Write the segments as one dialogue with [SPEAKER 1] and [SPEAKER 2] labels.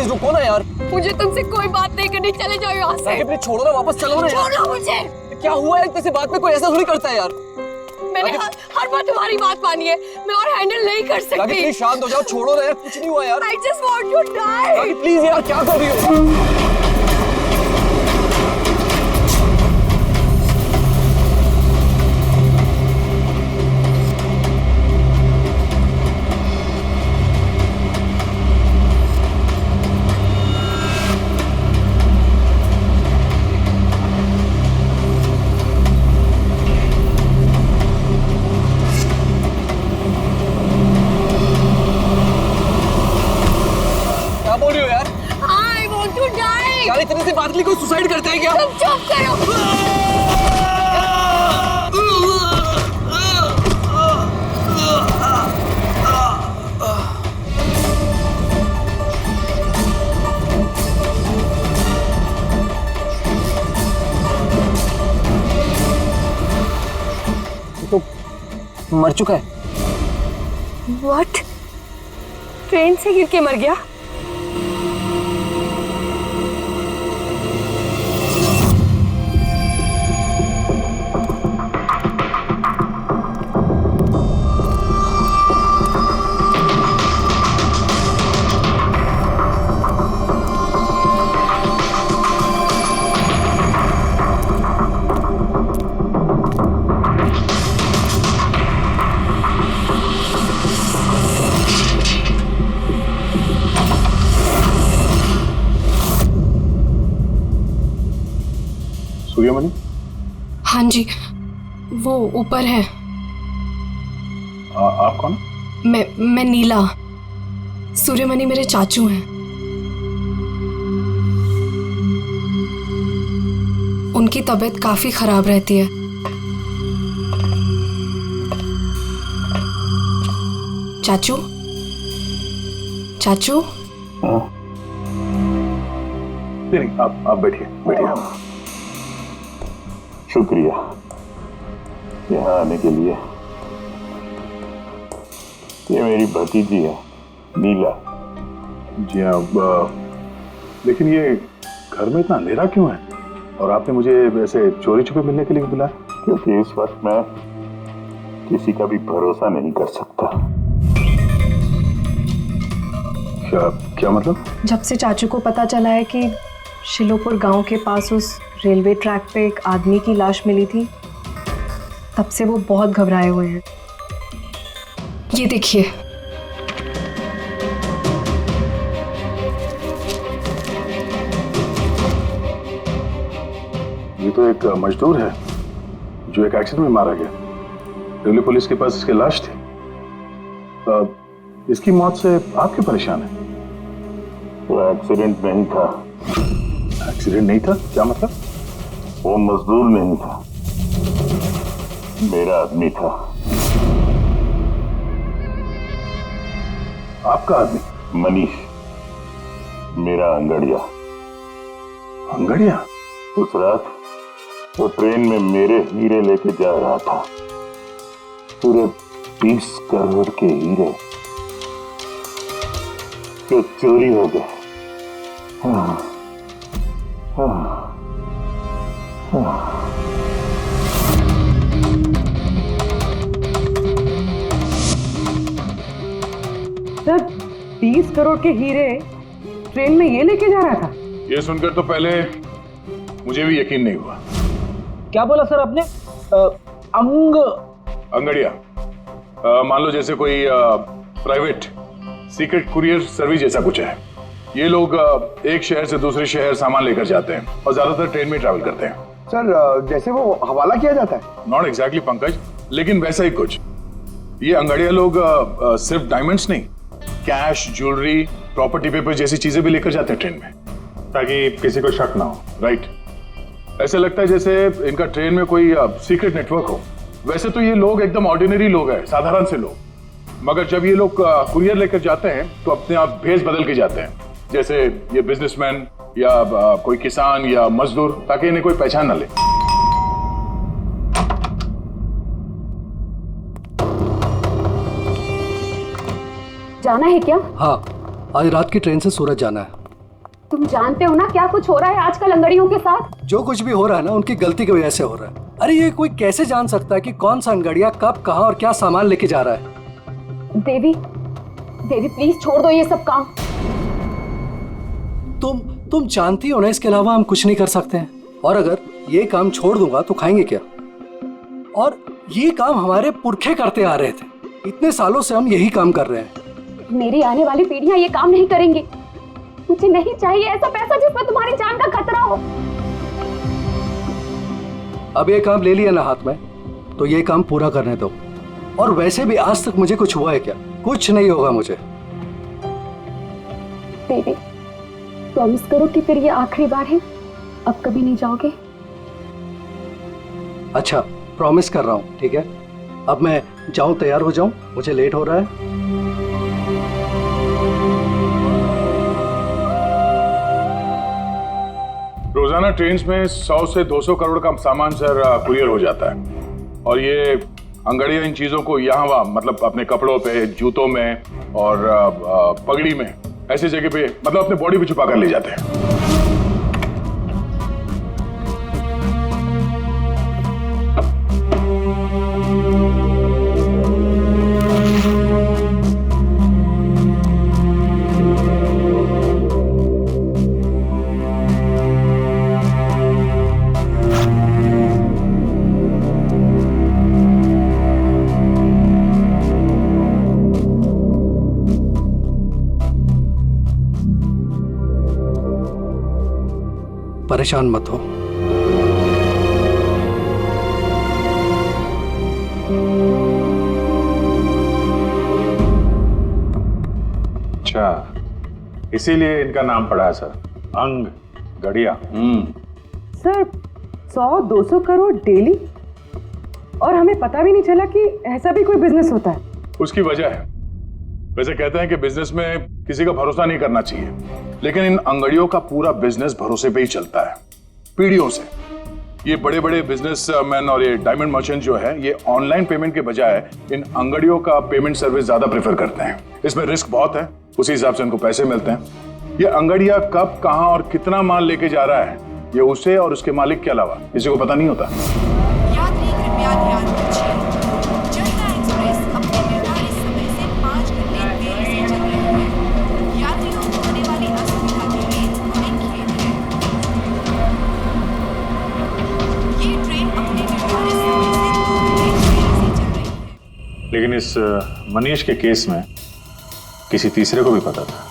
[SPEAKER 1] Please रुको ना यार।
[SPEAKER 2] मुझे तुमसे कोई बात नहीं करनी, चले जाओ यहाँ से।
[SPEAKER 1] प्लीज छोड़ो ना, वापस चलो ना यार।
[SPEAKER 2] छोड़ो मुझे।
[SPEAKER 1] क्या हुआ है, किसी बात पे कोई ऐसा थोड़ी करता है यार।
[SPEAKER 2] मैंने हर बार तुम्हारी बात मानी है, मैं और हैंडल नहीं कर सकती।
[SPEAKER 1] प्लीज शांत हो जाओ, छोड़ो ना यार, कुछ नहीं हुआ यार।
[SPEAKER 2] I just want to die।
[SPEAKER 1] Please यार, क्या कर रही हो? इतने से बात के लिए कोई सुसाइड करता है क्या?
[SPEAKER 2] तुम चुप करो।
[SPEAKER 1] तो मर चुका है।
[SPEAKER 2] What? ट्रेन से गिर के मर गया?
[SPEAKER 3] सूर्यमणि?
[SPEAKER 2] हाँ जी, वो ऊपर है।
[SPEAKER 3] आप कौन?
[SPEAKER 2] मैं नीला। सूर्यमणि मेरे चाचू हैं। उनकी तबीयत काफी खराब रहती है। चाचू, चाचू।
[SPEAKER 3] नहीं, आप बैठिए बैठिए।
[SPEAKER 4] शुक्रिया यहाँ आने के लिए। ये मेरी भतीजी है नीला।
[SPEAKER 3] जी हाँ, लेकिन ये घर में इतना अंधेरा क्यों है? और आपने मुझे वैसे चोरी छुपे मिलने के लिए बुलाया?
[SPEAKER 4] क्योंकि इस वक्त मैं किसी का भी भरोसा नहीं कर सकता।
[SPEAKER 3] क्या मतलब?
[SPEAKER 5] जब से चाचू को पता चला है कि शिलोपुर गांव के पास उस रेलवे ट्रैक पे एक आदमी की लाश मिली थी, तब से वो बहुत घबराए हुए हैं।
[SPEAKER 2] ये देखिए,
[SPEAKER 3] ये तो एक मजदूर है जो एक एक्सीडेंट में मारा गया। रेलवे पुलिस के पास इसकी लाश थी। इसकी मौत से आप क्यों परेशान हैं?
[SPEAKER 4] वो एक्सीडेंट नहीं था।
[SPEAKER 3] एक्सीडेंट नहीं था? क्या मतलब?
[SPEAKER 4] वो मजदूर नहीं था, मेरा आदमी था।
[SPEAKER 3] आपका आदमी?
[SPEAKER 4] मनीष, मेरा अंगड़िया।
[SPEAKER 3] अंगड़िया?
[SPEAKER 4] उस रात वो ट्रेन में मेरे हीरे लेके जा रहा था। पूरे 20 करोड़ के हीरे जो चोरी हो गए।
[SPEAKER 5] सर, 20 करोड़ के हीरे ट्रेन में ये लेके जा रहा था?
[SPEAKER 3] ये सुनकर तो पहले मुझे भी यकीन नहीं हुआ।
[SPEAKER 1] क्या बोला सर आपने?
[SPEAKER 3] अंगड़िया, मान लो जैसे कोई प्राइवेट सीक्रेट कुरियर सर्विस जैसा कुछ है। ये लोग एक शहर से दूसरे शहर सामान लेकर जाते हैं और ज्यादातर ट्रेन में ट्रैवल करते हैं।
[SPEAKER 6] सर, जैसे वो हवाला किया जाता है?
[SPEAKER 3] नॉट एग्जैक्टली पंकज, लेकिन वैसा ही कुछ। ये अंगड़िया लोग सिर्फ डायमंड्स नहीं, कैश, ज्वेलरी, प्रॉपर्टी पेपर जैसी चीजें भी लेकर जाते हैं ट्रेन में, ताकि किसी को शक ना हो। राइट? ऐसा लगता है जैसे इनका ट्रेन में कोई सीक्रेट नेटवर्क हो। वैसे तो ये लोग एकदम ऑर्डिनरी लोग हैं, साधारण से लोग, मगर जब ये लोग कुरियर लेकर जाते हैं तो अपने आप भेष बदल के जाते हैं, जैसे ये बिजनेसमैन या कोई किसान या मजदूर, ताकि इन्हें कोई पहचान ना ले।
[SPEAKER 5] जाना है क्या?
[SPEAKER 1] हाँ, आज रात की ट्रेन से सूरत जाना है।
[SPEAKER 2] तुम जानते हो ना क्या कुछ हो रहा है आजकल अंगड़ियों के साथ।
[SPEAKER 7] जो कुछ भी हो रहा है ना उनकी गलती की वजह से हो रहा है। अरे ये कोई कैसे जान सकता है कि कौन सा अंगड़िया कब कहाँ और क्या सामान लेके जा रहा है।
[SPEAKER 2] देवी, देवी प्लीज छोड़ दो ये सब काम।
[SPEAKER 7] तुम जानती हो ना, इसके अलावा हम कुछ नहीं कर सकते हैं। और अगर ये काम छोड़ दूंगा तो खाएंगे क्या? और ये काम हमारे पुरखे करते आ रहे थे, इतने सालों से हम यही काम कर रहे हैं।
[SPEAKER 2] मेरी आने वाली पीढ़ियां ये काम नहीं करेंगी। मुझे नहीं चाहिए ऐसा पैसा जिसमें तुम्हारी जान का खतरा हो।
[SPEAKER 7] अब ये काम ले लिया ना हाथ में, तो ये काम पूरा करने दो। और वैसे भी आज तक मुझे कुछ हुआ है क्या? कुछ नहीं होगा मुझे।
[SPEAKER 2] देवी प्रॉमिस करो कि फिर ये आखिरी बार है, अब कभी नहीं जाओगे।
[SPEAKER 7] अच्छा प्रॉमिस कर रहा हूँ, ठीक है। अब मैं जाऊं, तैयार हो जाऊं, मुझे लेट हो रहा है।
[SPEAKER 3] रोजाना ट्रेन में 100 से 200 करोड़ का सामान सर कुरियर हो जाता है। और ये अंगड़िया इन चीजों को यहाँ वहाँ, मतलब अपने कपड़ों पे, जूतों में और पगड़ी में, ऐसी जगह पे, मतलब अपने बॉडी पे छुपा कर ले जाते हैं।
[SPEAKER 7] परेशान मत हो।
[SPEAKER 3] अच्छा, इसीलिए इनका नाम पड़ा है सर, अंग गड़िया।
[SPEAKER 8] सर 100-200 करोड़ डेली, और हमें पता भी नहीं चला कि ऐसा भी कोई बिजनेस होता है।
[SPEAKER 3] उसकी वजह है, वैसे कहते हैं कि बिजनेस में किसी का भरोसा नहीं करना चाहिए, लेकिन इन अंगड़ियों का पूरा बिजनेस भरोसे पे ही चलता है, पीढ़ियों से। ये बड़े बड़े बिजनेसमैन और ये डायमंड मर्चेंट जो है, ये ऑनलाइन पेमेंट के बजाय इन अंगड़ियों का पेमेंट सर्विस ज्यादा प्रेफर करते हैं। इसमें रिस्क बहुत है, उसी हिसाब से उनको पैसे मिलते हैं। ये अंगड़िया कब, कहां और कितना माल लेके जा रहा है, ये उसे और उसके मालिक के अलावा किसी को पता नहीं होता।
[SPEAKER 9] यात्री कृपया ध्यान दीजिए, जनता एक्सप्रेस अपने निर्धारित समय से 5 घंटे देरी से चल रही है। यात्रियों को होने वाली असुविधा के लिए हमें खेद है। ये ट्रेन अपने निर्धारित समय से 2 घंटे देरी से चल रही है।
[SPEAKER 3] लेकिन इस मनीष के केस में किसी तीसरे को भी पता था।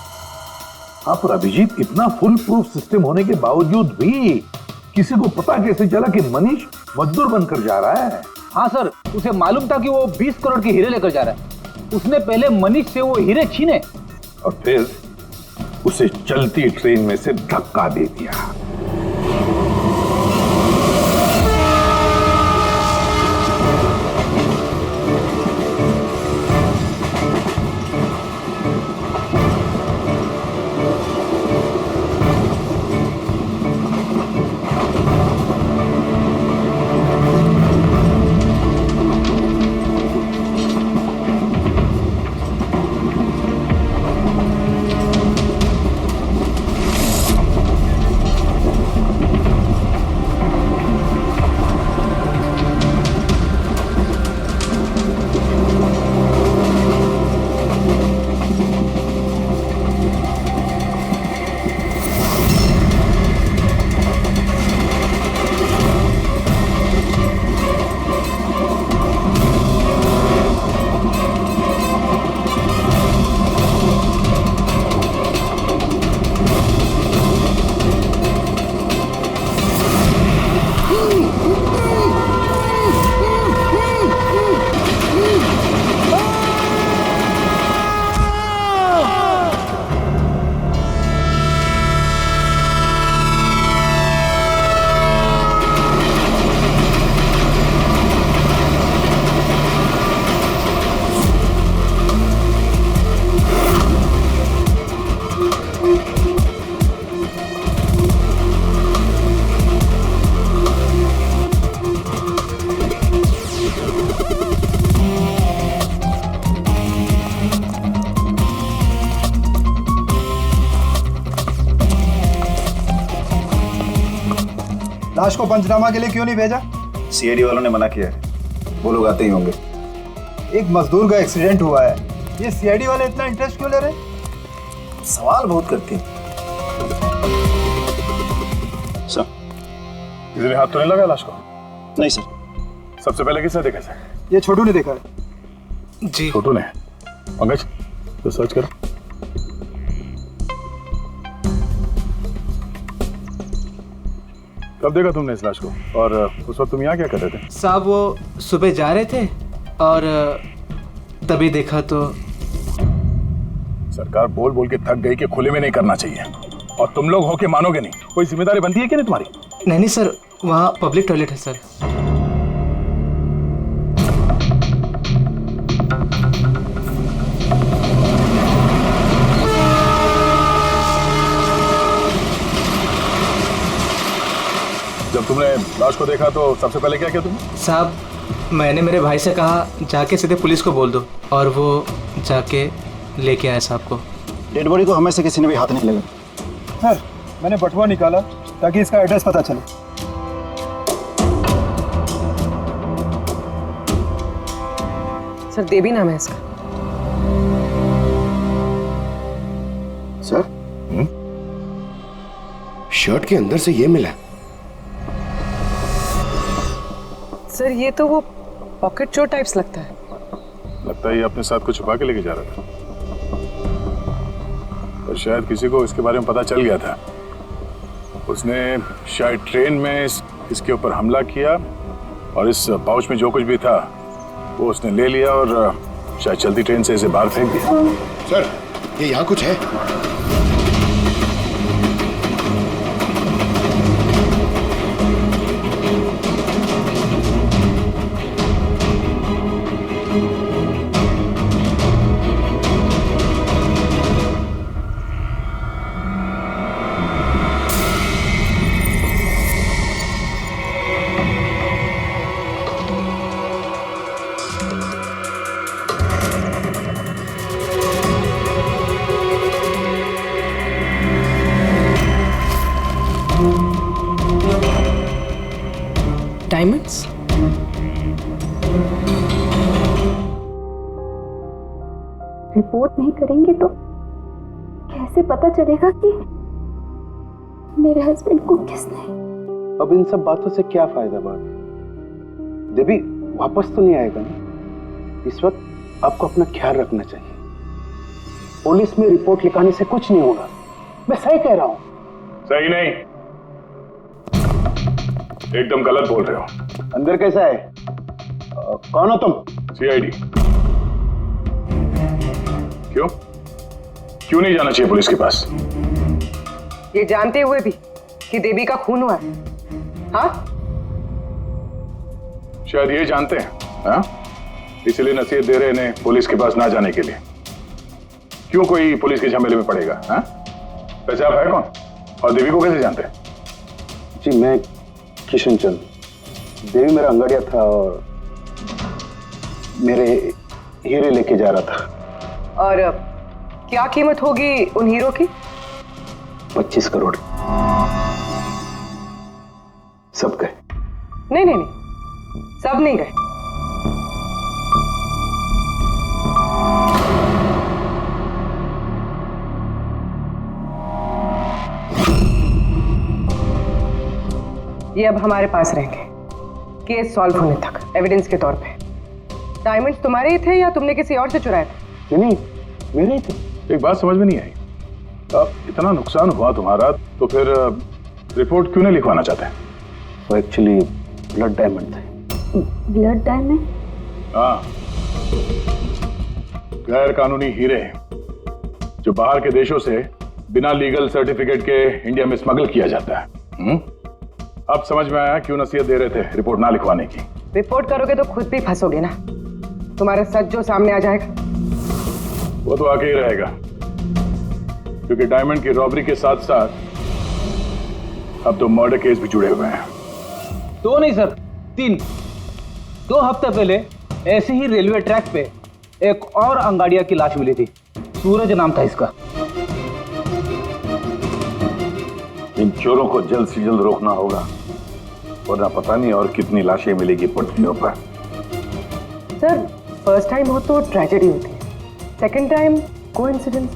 [SPEAKER 4] हाँ पर अभिजीत, इतना फुल प्रूफ सिस्टम होने के बावजूद भी किसी को पता कैसे चला कि मनीष मजदूर बनकर जा रहा है?
[SPEAKER 1] हाँ सर, उसे मालूम था कि वो 20 करोड़ के हीरे लेकर जा रहा है। उसने पहले मनीष से वो हीरे छीने
[SPEAKER 4] और फिर उसे चलती ट्रेन में से धक्का दे दिया।
[SPEAKER 6] लाश को पंचनामा के लिए क्यों नहीं भेजा?
[SPEAKER 10] सीआईडी वालों ने मना किया है, वो लोग आते ही होंगे।
[SPEAKER 6] एक मजदूर का एक्सीडेंट हुआ है, ये सीआईडी वाले इतना इंटरेस्ट क्यों ले रहे?
[SPEAKER 10] सवाल बहुत करते हैं। सर,
[SPEAKER 3] किसी ने हाथ तो नहीं लगाया लाश को?
[SPEAKER 10] नहीं सर।
[SPEAKER 3] सबसे पहले किसने देखा सर?
[SPEAKER 6] ये छोटू ने देखा है।
[SPEAKER 7] जी
[SPEAKER 3] छोटू ने। पंकज, तो सर्च करो। कब देखा तुमने इस लाश को? और उस वक्त तुम यहाँ क्या कर रहे थे?
[SPEAKER 11] साहब वो सुबह जा रहे थे और तभी देखा तो।
[SPEAKER 3] सरकार बोल बोल के थक गई कि खुले में नहीं करना चाहिए, और तुम लोग हो के मानोगे नहीं। कोई जिम्मेदारी बनती है कि नहीं तुम्हारी?
[SPEAKER 11] नहीं सर, वहाँ पब्लिक टॉयलेट है सर।
[SPEAKER 3] जब तुमने लाश को देखा तो सबसे पहले क्या किया तुमने?
[SPEAKER 11] साहब मैंने मेरे भाई से कहा जाके सीधे पुलिस को बोल दो, और वो जाके लेके आया साहब को।
[SPEAKER 10] डेड बॉडी को हमें से किसी ने भी हाथ नहीं लगा।
[SPEAKER 6] सर, मैंने बटुआ निकाला ताकि इसका एड्रेस पता चले।
[SPEAKER 8] सर देवी नाम है इसका।
[SPEAKER 10] सर,
[SPEAKER 12] शर्ट के अंदर से ये मिला।
[SPEAKER 8] सर ये तो वो पॉकेट चोर टाइप्स लगता है।
[SPEAKER 3] लगता है ये अपने साथ कुछ छुपा के लेके जा रहा था, और शायद किसी को इसके बारे में पता चल गया था। उसने शायद ट्रेन में इसके ऊपर हमला किया, और इस पाउच में जो कुछ भी था वो उसने ले लिया, और शायद चलती ट्रेन से इसे बाहर फेंक दिया।
[SPEAKER 12] सर, ये यहाँ कुछ है।
[SPEAKER 8] डायमंड्स?
[SPEAKER 2] रिपोर्ट नहीं करेंगे तो कैसे पता चलेगा कि मेरे हस्बैंड को किसने?
[SPEAKER 6] अब इन सब बातों से क्या फायदा भाभी? देवी वापस तो नहीं आएगा ना? इस वक्त आपको अपना ख्याल रखना चाहिए। पुलिस में रिपोर्ट लिखाने से कुछ नहीं होगा। मैं सही कह रहा हूँ।
[SPEAKER 3] सही नहीं, एकदम गलत बोल रहे हो।
[SPEAKER 6] अंदर कैसा है? कौन हो तुम?
[SPEAKER 3] सीआईडी। क्यों क्यों नहीं जाना चाहिए पुलिस के पास?
[SPEAKER 8] ये जानते हुए भी कि देवी का खून हुआ है? हाँ?
[SPEAKER 3] शायद ये जानते हैं, हाँ? इसलिए नसीहत दे रहे हैं पुलिस के पास ना जाने के लिए। क्यों कोई पुलिस के झमेले में पड़ेगा? हाँ? वैसे आप है कौन, और देवी को कैसे जानते हैं?
[SPEAKER 6] जी मैं किशन चंद। देवी मेरा अंगड़िया था और मेरे हीरे लेके जा रहा था।
[SPEAKER 8] और क्या कीमत होगी उन हीरो की?
[SPEAKER 6] 25 करोड़। सब गए?
[SPEAKER 8] नहीं नहीं नहीं, सब नहीं गए। ये अब हमारे पास रहेंगे केस सॉल्व होने तक, एविडेंस के तौर पे। डायमंड्स तुम्हारे ही थे या तुमने किसी और से चुराए थे?
[SPEAKER 6] नहीं, मेरे ही थे।
[SPEAKER 3] एक बात समझ में नहीं आई, अब इतना नुकसान हुआ तुम्हारा तो फिर रिपोर्ट क्यों नहीं लिखवाना चाहते?
[SPEAKER 6] वो एक्चुअली ब्लड डायमंड थे।
[SPEAKER 2] Blood diamond?
[SPEAKER 3] हाँ, गैर कानूनी हीरे जो बाहर के देशों से बिना लीगल सर्टिफिकेट के इंडिया में स्मगल किया जाता है। अब समझ में आया क्यों नसीहत दे रहे थे रिपोर्ट ना लिखवाने की।
[SPEAKER 8] रिपोर्ट करोगे तो खुद भी फंसोगे ना, तुम्हारा सच जो सामने आ जाएगा।
[SPEAKER 3] वो तो आके ही रहेगा, क्योंकि डायमंड की रॉबरी के साथ साथ अब तो मर्डर केस भी जुड़े हुए हैं।
[SPEAKER 1] 2 नहीं सर, 3। 2 हफ्ते पहले ऐसे ही रेलवे ट्रैक पे एक और अंगाड़िया की लाश मिली थी। सूरज नाम था इसका।
[SPEAKER 4] इन चोरों को जल्द से जल्द रोकना होगा,
[SPEAKER 3] वरना पता नहीं और कितनी लाशें मिलेगी पटरियों पर।
[SPEAKER 8] सर फर्स्ट टाइम हो तो ट्रेजेडी होती है, सेकंड टाइम कोइंसिडेंस,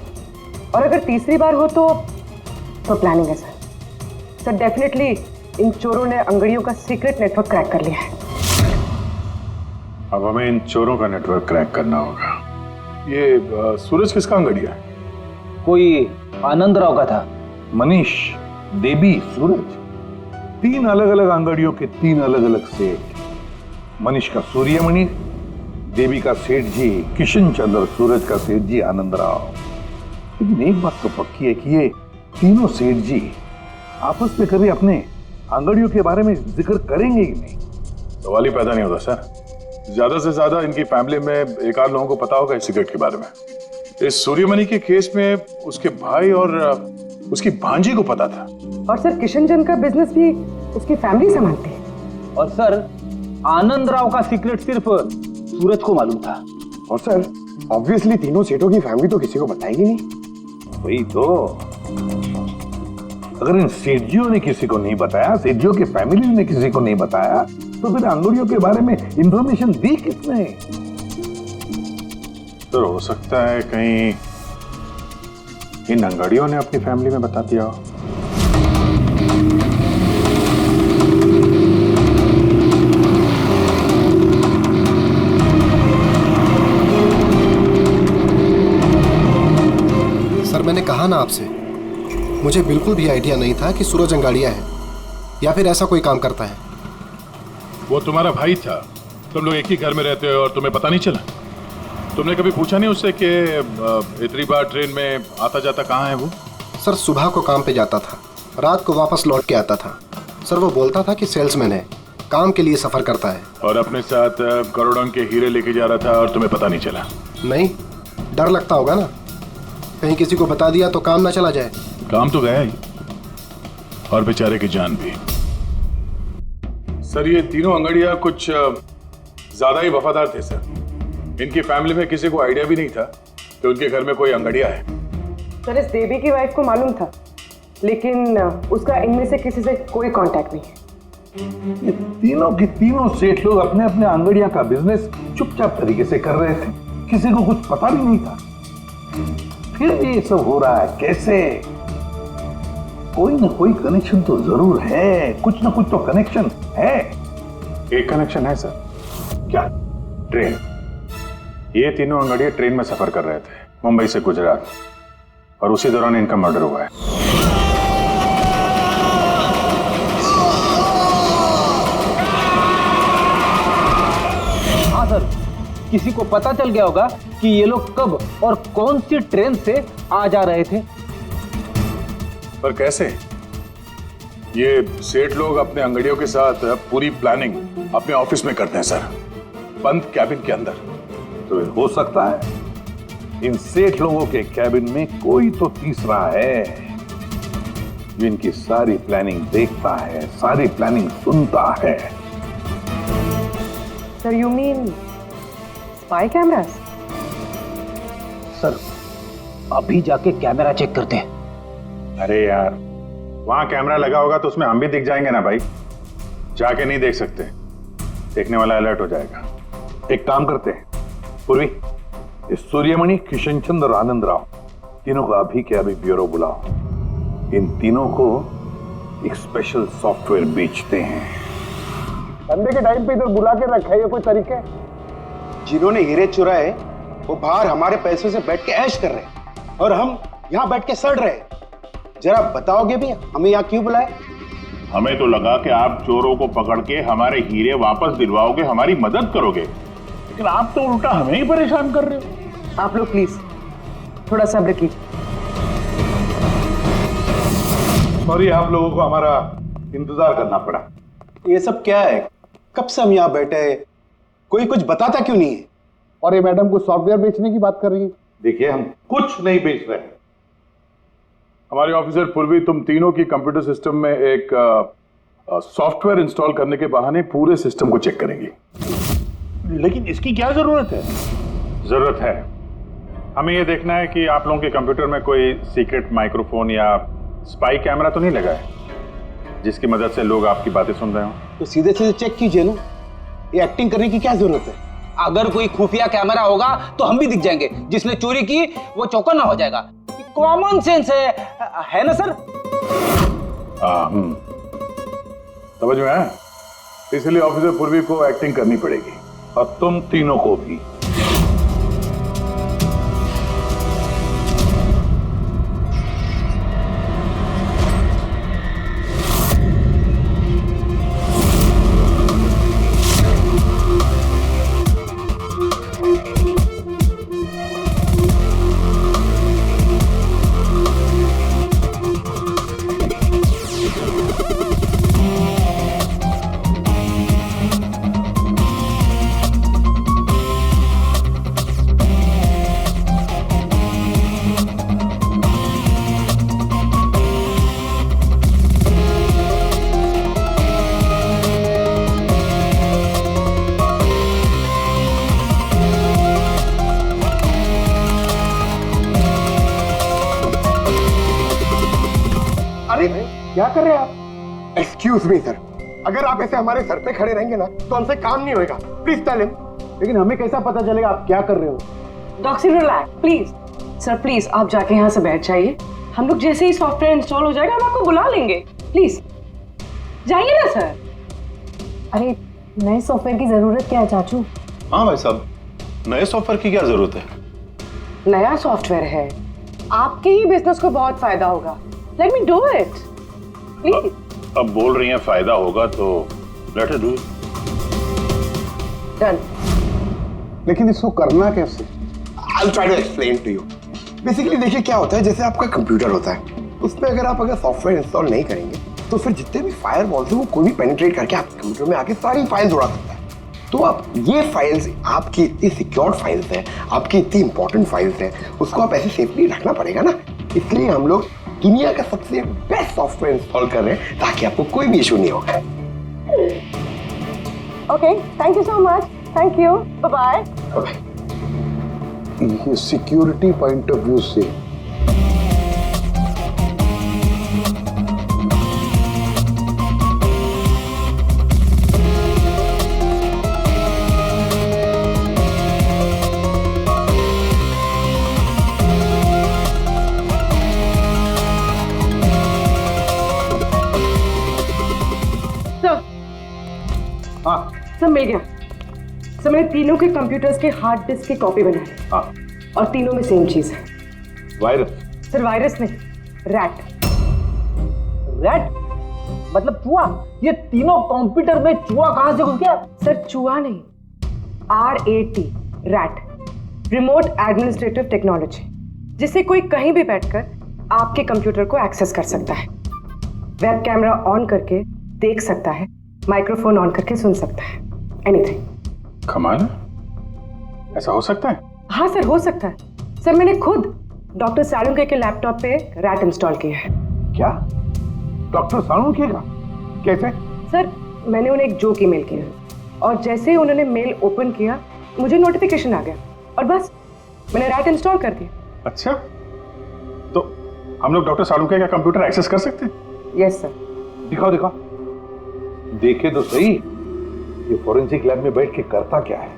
[SPEAKER 8] और अगर तीसरी बार हो तो प्लानिंग है सर। सर डेफिनेटली इन चोरों ने अंगड़ियों का सीक्रेट नेटवर्क क्रैक कर लिया है।
[SPEAKER 3] अब हमें इन चोरों का नेटवर्क क्रैक करना होगा। ये सूरज किसका अंगड़िया है?
[SPEAKER 1] कोई आनंद राव का था।
[SPEAKER 3] मनीष, देवी, सूरज, 3 अलग अलग अंगड़ियों के 3 अलग अलग सेठ। मनीष का सूर्यमणि, देवी का सेठ जी किशन चंद्र, सूरज का सेठ जी आनंद राव। लेकिन एक बात तो पक्की है कि ये तीनों सेठ जी आपस में कभी अपने अंगड़ियों के बारे में जिक्र करेंगे ही नहीं। सवाल ही पैदा नहीं होता सर। ज्यादा से ज्यादा इनकी फैमिली में एक आध लोगों को पता होगा इस सिगरेट के बारे में। इस सूर्यमणि के केस में उसके भाई और उसकी भांजी को पता था।
[SPEAKER 8] और सर किशन चंद का बिजनेस भी उसकी फैमिली संभालती है।
[SPEAKER 1] और सर आनंद राव का सीक्रेट सिर्फ सूरज को मालूम था।
[SPEAKER 12] और सर ऑब्वियसली तीनों सेठों की फैमिली तो किसी को बताएगी नहीं।
[SPEAKER 3] वही तो, अगर इन सेठजियों ने किसी को नहीं बताया, सेठजियों की फैमिली ने किसी को नहीं बताया, तो फिर अंगड़ियों के बारे में इंफॉर्मेशन दी किसने? तो हो सकता है कहीं इन अंगड़ियों ने अपनी फैमिली में बता दिया हो।
[SPEAKER 12] सर मैंने कहा ना आपसे, मुझे बिल्कुल भी आइडिया नहीं था कि सूरज अंगाड़िया है या फिर ऐसा कोई काम करता है।
[SPEAKER 3] वो तुम्हारा भाई था, तुम लोग एक ही घर में रहते हो और तुम्हें पता नहीं चला? तुमने कभी पूछा नहीं उससे कि इतनी बार ट्रेन में आता जाता कहाँ है वो?
[SPEAKER 12] सर सुबह को काम पे जाता था, रात को वापस लौट के आता था। सर वो बोलता था कि सेल्समैन है, काम के लिए सफर करता है।
[SPEAKER 3] और अपने साथ करोड़ों के हीरे लेके जा रहा था और तुम्हें पता नहीं चला?
[SPEAKER 12] नहीं, डर लगता होगा ना, कहीं किसी को बता दिया तो काम ना चला जाए।
[SPEAKER 3] काम तो गया ही, और बेचारे की जान भी। सर ये तीनों अंगड़िया कुछ ज्यादा ही वफादार थे सर। इनकी फैमिली में किसी को आइडिया भी नहीं था कि उनके घर में कोई अंगड़िया है।
[SPEAKER 8] सर इस देवी की वाइफ को मालूम था, लेकिन उसका इनमें से किसी से कोई कांटेक्ट नहीं है।
[SPEAKER 3] ये तीनों के तीनों सेठ लोग अपने अपने अंगड़िया का बिजनेस चुपचाप तरीके से कर रहे थे, किसी को कुछ पता भी नहीं था। फिर ये सब हो रहा है कैसे? कोई ना कोई कनेक्शन तो जरूर है, कुछ ना कुछ तो कनेक्शन है। एक कनेक्शन है सर। क्या? ट्रेन। ये तीनों अंगड़िया ट्रेन में सफर कर रहे थे मुंबई से गुजरात, और उसी दौरान इनका मर्डर हुआ है।
[SPEAKER 1] हाँ सर, किसी को पता चल गया होगा कि ये लोग कब और कौन सी ट्रेन से आ जा रहे थे।
[SPEAKER 3] पर कैसे? ये सेठ लोग अपने अंगड़ियों के साथ पूरी प्लानिंग अपने ऑफिस में करते हैं सर, बंद कैबिन के अंदर। तो हो सकता है इन सेठ लोगों के कैबिन में कोई तो तीसरा है जो इनकी सारी प्लानिंग देखता है, सारी प्लानिंग सुनता है।
[SPEAKER 8] Sir you mean spy cameras?
[SPEAKER 1] Sir अभी जाके कैमरा चेक करते हैं।
[SPEAKER 3] अरे यार, वहां कैमरा लगा होगा तो उसमें हम भी दिख जाएंगे ना भाई। जाके नहीं देख सकते, देखने वाला अलर्ट हो जाएगा। एक काम करते हैं पूर्वी, इस सूर्यमणि, किशन चंद्र और आनंद राव तीनों को अभी के अभी ब्यूरो बुलाओ। इन तीनों को एक स्पेशल सॉफ्टवेयर बेचते हैं।
[SPEAKER 6] संडे के टाइम पे इधर बुला के रखा है, ये कोई तरीका? जिन्होंने हीरे चुराए वो बाहर हमारे पैसों से बैठ के ऐश कर रहे हैं और हम यहाँ बैठ के सड़ रहे हैं। जरा बताओगे भी हमें यहाँ क्यों बुलाए?
[SPEAKER 4] हमें तो लगा कि आप चोरों को पकड़ के हमारे हीरे वापस दिलवाओगे, हमारी मदद करोगे, लेकिन आप तो उल्टा हमें ही परेशान कर रहे हो।
[SPEAKER 8] आप लोग प्लीज थोड़ा सब्र कीजिए।
[SPEAKER 3] सॉरी, आप लोगों को हमारा इंतजार करना पड़ा।
[SPEAKER 6] ये सब क्या है? कब से हम यहाँ बैठे हैं, कोई कुछ बताता क्यों नहीं है? और ये मैडम को सॉफ्टवेयर बेचने की बात कर रही है।
[SPEAKER 3] देखिए, हम कुछ नहीं बेच रहे हैं। हमारे ऑफिसर पूर्वी तुम तीनों की कंप्यूटर सिस्टम में एक सॉफ्टवेयर इंस्टॉल करने के बहाने पूरे सिस्टम को चेक करेंगी।
[SPEAKER 4] लेकिन इसकी क्या जरूरत है?
[SPEAKER 3] जरूरत है, हमें यह देखना है कि आप लोगों के कंप्यूटर में कोई सीक्रेट माइक्रोफोन या स्पाई कैमरा तो नहीं लगा है। जिसकी मदद से लोग आपकी बातें सुन रहे हो।
[SPEAKER 6] तो सीधे सीधे चेक कीजिए ना, ये एक्टिंग करने की क्या जरूरत है?
[SPEAKER 1] अगर कोई खुफिया कैमरा होगा तो हम भी दिख जाएंगे, जिसने चोरी की वो चौकन्ना हो जाएगा। कॉमन सेंस है ना सर?
[SPEAKER 3] समझ में आया? इसलिए ऑफिसर पूर्वी को एक्टिंग करनी पड़ेगी और तुम तीनों को भी।
[SPEAKER 13] क्या कर रहे हैं आप? एक्सक्यूज मी सर, अगर आप ऐसे हमारे सर पे खड़े रहेंगे ना तो हमसे काम नहीं होएगा। Please tell him.
[SPEAKER 6] लेकिन हमें कैसा पता चलेगा आप क्या कर रहे हो?
[SPEAKER 8] Doctor relax please. Sir please आप जाके यहाँ से बैठ जाइए। हम लोग जैसे ही सॉफ्टवेयर इंस्टॉल हो जाएगा हम आपको बुला लेंगे। प्लीज जाइए ना सर।
[SPEAKER 5] अरे नए सॉफ्टवेयर की जरूरत क्या है चाचू?
[SPEAKER 10] हाँ भाई साहब, नए सॉफ्टवेयर की क्या जरूरत है?
[SPEAKER 8] नया सॉफ्टवेयर है, आपके ही बिजनेस को बहुत फायदा होगा। Let me do it please.
[SPEAKER 3] अब बोल रही हैं फायदा होगा तो let us do it.
[SPEAKER 8] Done.
[SPEAKER 6] लेकिन इसको करना कैसे?
[SPEAKER 13] I'll try to explain to you. Basically देखिए क्या होता है, जैसे आपका कंप्यूटर होता है, उसमें अगर सॉफ्टवेयर इंस्टॉल नहीं करेंगे तो फिर जितने भी फायरवॉल्स हैं वो कोई भी पेनिट्रेट करके आपके कंप्यूटर में आके सारी फाइल्स उड़ा सकता है। तो अब ये फाइल्स आपकी इतनी सिक्योर्ड फाइल्स हैं, आपकी इतनी इंपॉर्टेंट फाइल्स हैं, उसको आप ऐसे सेफली रखना पड़ेगा ना। इसलिए हम लोग दुनिया का सबसे बेस्ट सॉफ्टवेयर इंस्टॉल कर रहे हैं ताकि आपको कोई भी इशू नहीं होगा।
[SPEAKER 8] Okay, thank you so much. Thank you, bye bye.
[SPEAKER 6] ये सिक्योरिटी पॉइंट ऑफ व्यू से
[SPEAKER 8] सब मिल गया। सब मैंने तीनों के कंप्यूटर्स के हार्ड डिस्क की कॉपी बनाई।
[SPEAKER 3] हाँ।
[SPEAKER 8] और तीनों में सेम चीज है।
[SPEAKER 3] वायरस?
[SPEAKER 8] सर वायरस नहीं, रैट।
[SPEAKER 1] रैट मतलब चूहा? ये तीनों कंप्यूटर में चूहा कहां से घुस गया?
[SPEAKER 8] सर चूहा नहीं, RAT, rat, remote administrative technology, जिससे कोई कहीं भी बैठकर आपके कंप्यूटर को एक्सेस कर सकता है, वेब कैमरा ऑन करके देख सकता है, माइक्रोफोन ऑन करके सुन सकता है, एनीथिंग।
[SPEAKER 3] कमाल है, ऐसा हो सकता है?
[SPEAKER 8] हाँ सर हो सकता है। सर मैंने खुद डॉक्टर सालुंके के लैपटॉप पे रैट इंस्टॉल किया है।
[SPEAKER 6] क्या? डॉक्टर सालुंके का? कैसे?
[SPEAKER 8] सर मैंने उन्हें एक जोक ईमेल किया और जैसे ही उन्होंने मेल ओपन किया मुझे नोटिफिकेशन आ गया और बस मैंने रैट इंस्टॉल कर दिया।
[SPEAKER 3] अच्छा, तो हम लोग डॉक्टर सालुंके का कंप्यूटर एक्सेस कर सकते हैं?
[SPEAKER 8] Yes sir.
[SPEAKER 6] दिखाओ दिखाओ, देखे तो सही ये फॉरेंसिक लैब में बैठ के करता क्या है।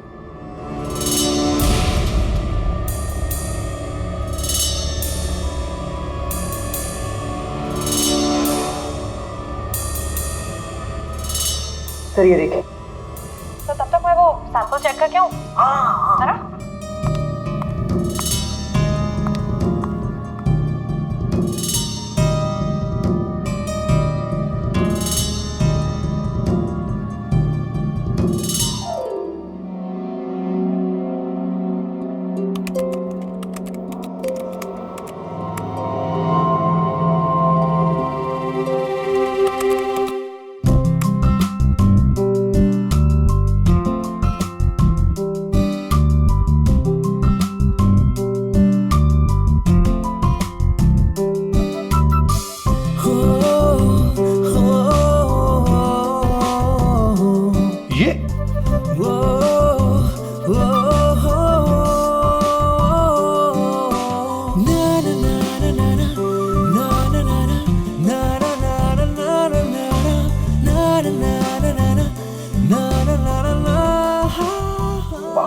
[SPEAKER 8] सर ये देखिए।
[SPEAKER 14] तो तब तक मैं वो सैंपल चेक करके आऊं? हाँ।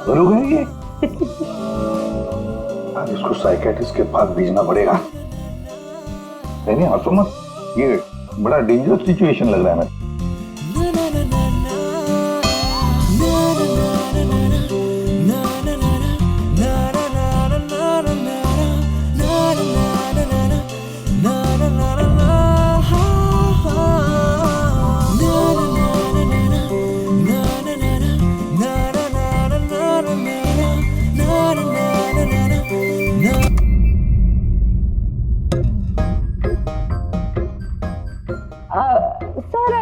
[SPEAKER 3] पागल हो गए ये। आज इसको साइकेट्रिस्ट के पास भेजना पड़ेगा। नहीं हंसो मत, ये बड़ा डेंजरस सिचुएशन लग रहा है मुझे।
[SPEAKER 8] Sir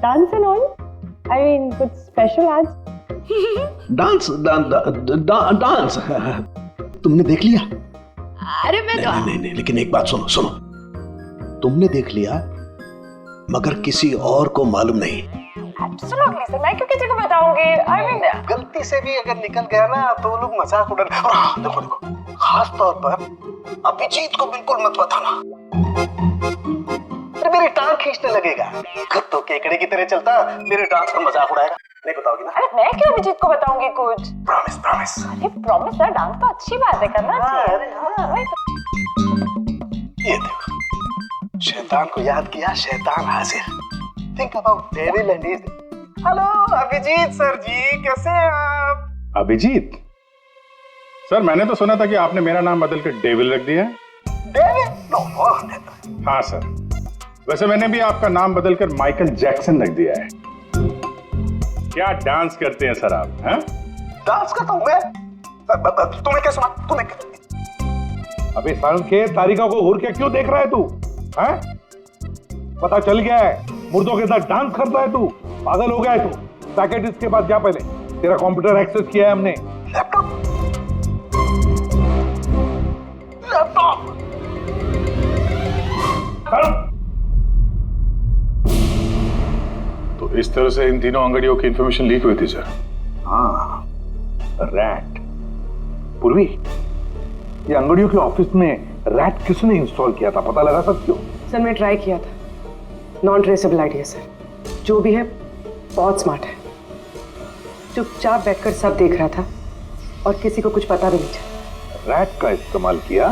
[SPEAKER 8] dance and all, I mean कुछ स्पेशल आज?
[SPEAKER 6] डांस डांस तुमने देख लिया?
[SPEAKER 2] अरे मैं तो
[SPEAKER 6] नहीं, लेकिन एक बात सुनो, तुमने देख लिया मगर किसी और को मालूम नहीं।
[SPEAKER 14] एब्सोल्युटली सर, मैं क्यों किसी को बताऊंगी? आई मीन
[SPEAKER 6] गलती से भी अगर निकल गया ना तो लोग मजाक उड़ा। और हाँ, देखो खास तौर पर अभिजीत को बिल्कुल मत बताना, अरे मेरी टांग खींचने लगेगा। खुद तो केकड़े की तरह चलता, मेरे डांस का मजाक उड़ाएगा। नहीं बताओगी ना?
[SPEAKER 14] अरे मैं क्यों अभिजीत को बताऊंगी कुछ?
[SPEAKER 6] प्रॉमिस।
[SPEAKER 14] अरे प्रॉमिस सर, डांस तो अच्छी बात है, करना चाहिए।
[SPEAKER 6] अरे हाँ। ये देखो, शैतान को याद किया, शैतान हाजिर। Think about devil and his. Hello Abhijeet sir ji, कैसे हैं आप?
[SPEAKER 3] अभिजीत सर, मैंने तो सुना था कि आपने मेरा नाम बदल कर डेविल रख दिया है।
[SPEAKER 6] डेविल? नो।
[SPEAKER 3] हाँ सर, वैसे मैंने भी आपका नाम बदलकर माइकल जैक्सन रख दिया है। क्या डांस करते हैं सर आप? हैं?
[SPEAKER 6] डांस करता हूँ मैं? तुम्हें क्या सुना?
[SPEAKER 3] अबे सारंग के तारिका को घूर के क्यों देख रहा है तू? हैं? पता चल गया है, मुर्दों के साथ डांस करता है तू। पागल हो गया है तू। साइकियाट्रिस्ट के पास जा पहले, तेरा कंप्यूटर एक्सेस किया है हमने।
[SPEAKER 6] लैपटॉप
[SPEAKER 3] तो इस तरह से इन तीनों अंगड़ियों की इंफॉर्मेशन लीक हुई थी सर।
[SPEAKER 6] हाँ,
[SPEAKER 3] रैट। पूर्वी, ये अंगड़ियों के ऑफिस में रैट किसने इंस्टॉल किया था, पता लगा सकते हो?
[SPEAKER 8] सर मैं ट्राई किया था, नॉन ट्रेसेबल आइडिया सर। जो भी है बहुत स्मार्ट है, चुपचाप बैठकर सब देख रहा था और किसी को कुछ पता भी नहीं चला।
[SPEAKER 3] रैट का इस्तेमाल किया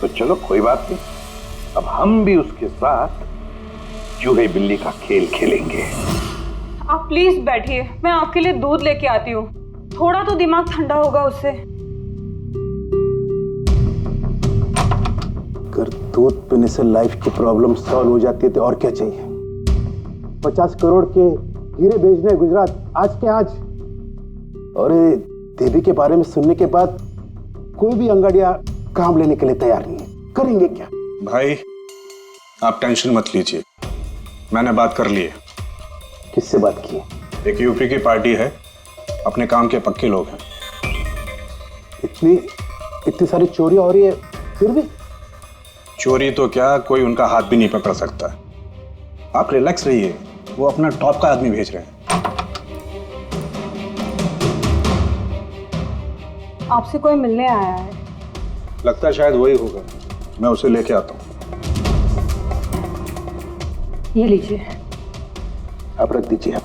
[SPEAKER 3] तो चलो कोई बात नहीं, अब हम भी उसके साथ चूहे बिल्ली का खेल खेलेंगे।
[SPEAKER 14] आप प्लीज बैठिए, मैं आपके लिए दूध लेके आती हूँ, थोड़ा तो दिमाग ठंडा होगा उससे।
[SPEAKER 6] अगर दूध पीने से लाइफ की प्रॉब्लम सॉल्व हो जाती है तो और क्या चाहिए? 50 करोड़ के हीरे भेजने गुजरात आज के आज। और देवी के बारे में सुनने के बाद कोई भी अंगड़िया काम लेने के लिए तैयार नहीं है। करेंगे क्या?
[SPEAKER 10] भाई आप टेंशन मत लीजिए, मैंने बात कर ली है।
[SPEAKER 6] किससे बात की?
[SPEAKER 10] एक यूपी की पार्टी है, अपने काम के पक्के लोग हैं।
[SPEAKER 6] इतनी सारी चोरियां हो रही है फिर भी?
[SPEAKER 10] चोरी तो क्या, कोई उनका हाथ भी नहीं पकड़ सकता। आप रिलैक्स रहिए, वो अपना टॉप का आदमी भेज रहे हैं।
[SPEAKER 14] आपसे कोई मिलने आया है?
[SPEAKER 10] लगता है शायद वही होगा, मैं उसे लेके आता हूँ।
[SPEAKER 14] ये लीजिए।
[SPEAKER 6] आप रख दीजिए। आप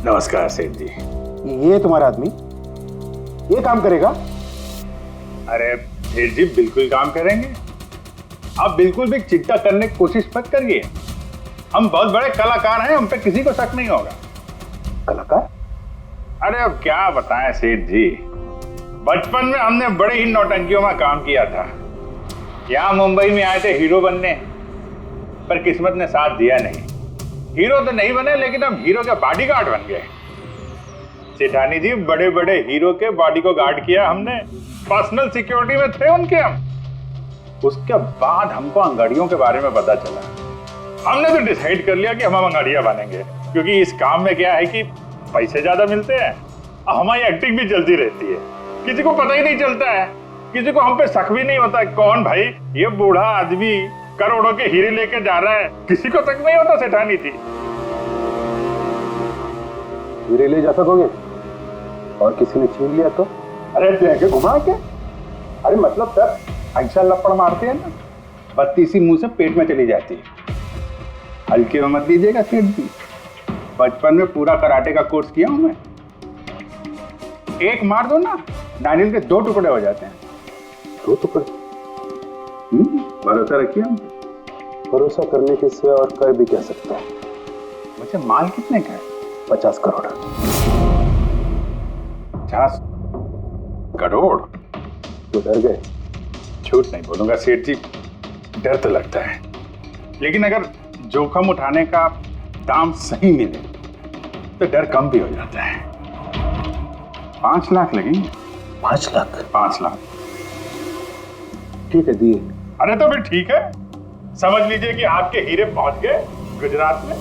[SPEAKER 3] नमस्कार सेठ जी।
[SPEAKER 6] ये तुम्हारा आदमी ये काम करेगा?
[SPEAKER 3] अरे सेठ जी बिल्कुल काम करेंगे, आप बिल्कुल भी चिंता करने की कोशिश मत करिए। हम बहुत बड़े कलाकार हैं, हम पे किसी को शक नहीं होगा।
[SPEAKER 6] कलाकार?
[SPEAKER 3] अरे अब क्या बताएं सेठ जी, बचपन में हमने बड़े ही नौटंकियों में काम किया था। यहाँ मुंबई में आए थे हीरो बनने, पर किस्मत ने साथ दिया नहीं। हीरो तो नहीं बने, लेकिन हम हीरो के बॉडीगार्ड बन गए। सेठानी जी, बड़े बड़े हीरो के बॉडी को गार्ड किया हमने, पर्सनल सिक्योरिटी में थे उनके हम। उसके बाद हमको अंगड़ियों के बारे में पता चला, हमने तो डिसाइड कर लिया कि हम अंगड़िया बनेंगे, क्योंकि इस काम में क्या है कि पैसे ज्यादा मिलते हैं और हमारी एक्टिंग भी चलती रहती है। किसी को पता ही नहीं चलता है, किसी को हम पे शक भी नहीं होता कौन भाई ये बूढ़ा आदमी करोड़ों के हीरे लेके जा रहा है, किसी को शक नहीं होता। सेठानी थी
[SPEAKER 6] हीरे ले जा सकोगे? और किसी ने छीन लिया तो?
[SPEAKER 15] अरे देखे घुमा के, अरे मतलब सर ऐसा लपड़ मारते हैं ना, बत्ती सी मुंह से पेट में चली जाती है। हल्के में मत लीजिएगा सेठ जी, बचपन में पूरा कराटे का कोर्स किया हूं मैं। एक मार दो ना, नारियल के 2 टुकड़े हो जाते हैं।
[SPEAKER 6] 2 टुकड़े?
[SPEAKER 15] भरोसा रखिए हम।
[SPEAKER 6] भरोसा करने के सिवा और कर भी कह सकता है।
[SPEAKER 15] मुझे माल कितने का है?
[SPEAKER 6] 50 करोड़।
[SPEAKER 15] 50 करोड़?
[SPEAKER 6] तो डर गए?
[SPEAKER 15] झूठ नहीं बोलूंगा सेठ जी, डर तो लगता है, लेकिन अगर जोखिम उठाने का दाम सही मिले तो डर कम भी हो जाता है। 5 लाख लगेंगे।
[SPEAKER 6] 5 लाख?
[SPEAKER 15] 5 लाख।
[SPEAKER 6] ठीक है, दिए।
[SPEAKER 15] अरे तो फिर ठीक है, समझ लीजिए कि आपके हीरे पहुंच गए गुजरात में।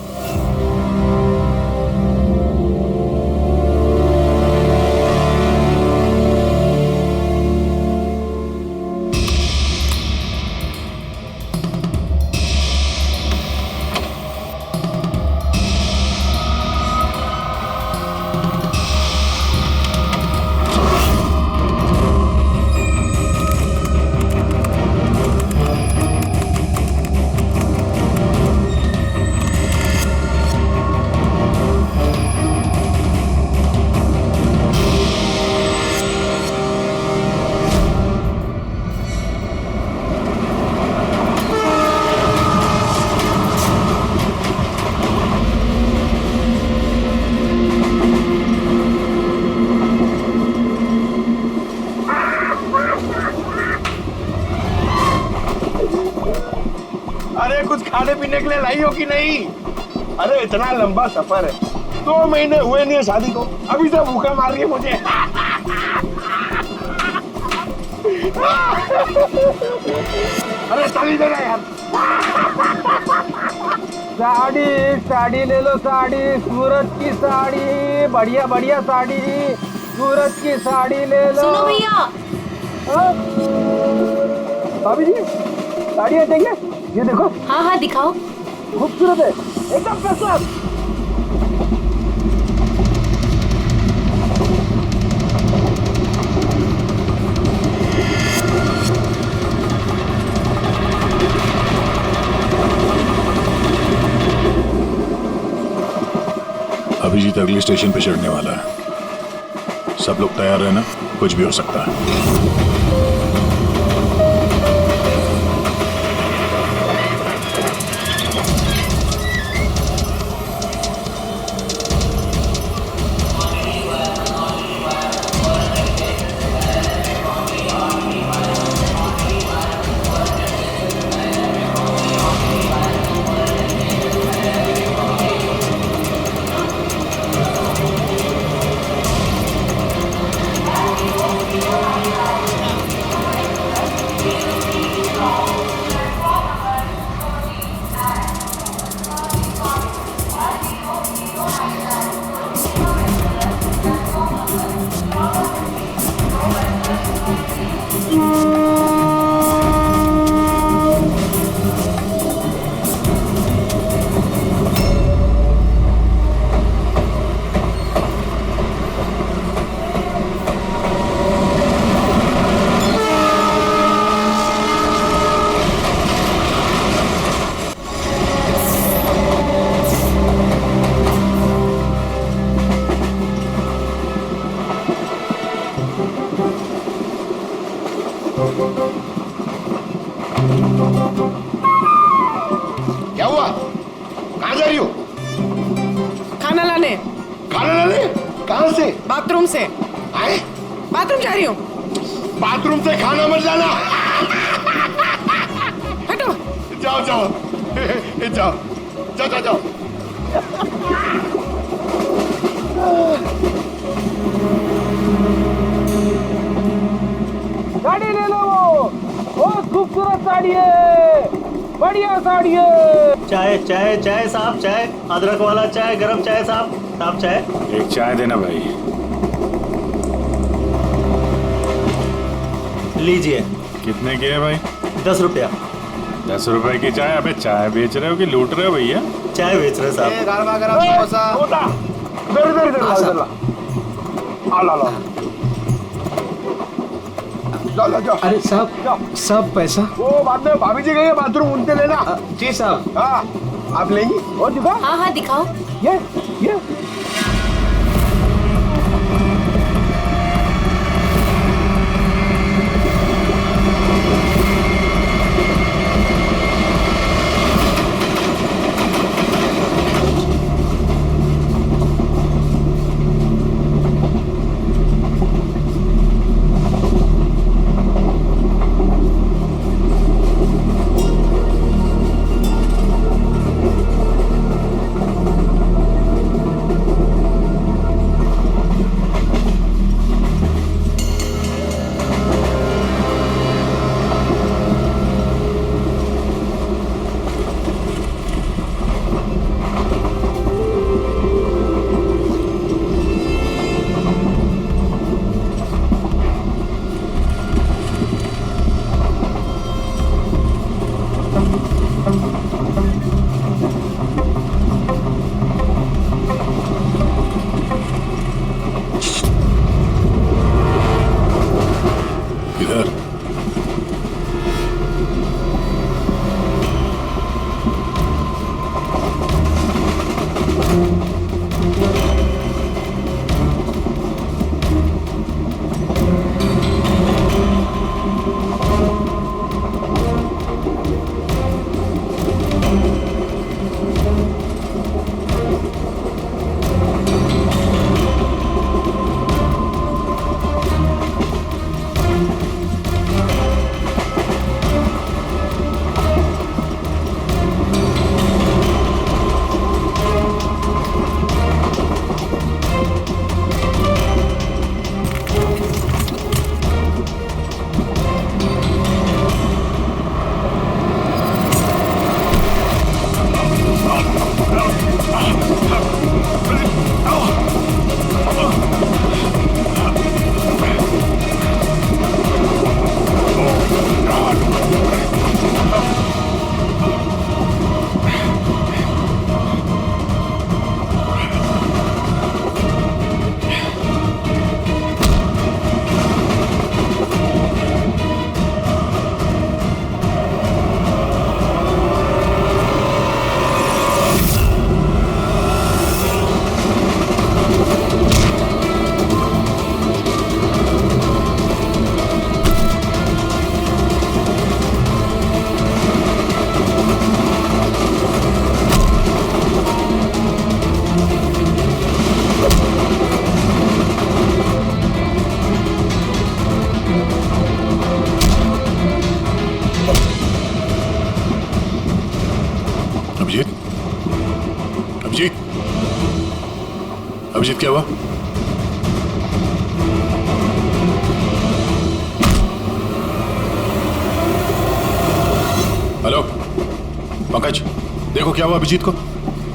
[SPEAKER 13] अरे कुछ खाने पीने के लिए लाई हो कि नहीं? अरे इतना लंबा सफर है, 2 महीने हुए नहीं है शादी को, अभी से भूखा मार रही है मुझे। अरे साड़ी दे रहा यार।
[SPEAKER 1] साड़ी ले लो, साड़ी, सूरत की साड़ी, बढ़िया बढ़िया साड़ी, सूरत की साड़ी ले लो।
[SPEAKER 9] सुनो भैया।
[SPEAKER 1] भाभी जी, साड़ियाँ चाहिए? ये देखो।
[SPEAKER 9] हाँ हाँ दिखाओ।
[SPEAKER 1] खूबसूरत है, एकदम फर्स्ट क्लास।
[SPEAKER 3] अभिजीत अगले स्टेशन पे चढ़ने वाला है, सब लोग तैयार रहना, कुछ भी हो सकता है।
[SPEAKER 13] क्या हुआ? कहाँ जा रही हो?
[SPEAKER 8] खाना लाने।
[SPEAKER 13] खाना लाने? कहाँ से?
[SPEAKER 8] बाथरूम से।
[SPEAKER 13] आए?
[SPEAKER 8] बाथरूम जा रही हूँ।
[SPEAKER 13] बाथरूम से खाना मत लाना।
[SPEAKER 8] हटो।
[SPEAKER 13] जाओ जाओ जाओ जाओ जाओ जाओ।
[SPEAKER 1] साड़ी ले लो, बहुत खूबसूरत साड़ी है, बढ़िया साड़ी है।
[SPEAKER 16] चाय चाय चाय साहब, चाय, अदरक वाला चाय, गरम चाय साहब। साहब चाय।
[SPEAKER 3] एक चाय देना भाई।
[SPEAKER 16] लीजिए।
[SPEAKER 3] कितने की है भाई?
[SPEAKER 16] 10 रुपया।
[SPEAKER 3] 10 रुपए की चाय? अबे चाय बेच रहे हो कि लूट रहे हो भैया?
[SPEAKER 16] चाय बेच रहे साहब।
[SPEAKER 12] गरमा गरम समोसा।
[SPEAKER 13] जाओ।
[SPEAKER 11] अरे साहब पैसा।
[SPEAKER 13] वो बाद में भाभी जी गई है बाथरूम, उनसे लेना।
[SPEAKER 11] जी साहब।
[SPEAKER 13] हाँ आप लेंगी और दिखा।
[SPEAKER 2] हाँ हाँ दिखाओ।
[SPEAKER 13] ये
[SPEAKER 3] अभिजीत क्या हुआ? हेलो पंकज, देखो क्या हुआ अभिजीत को।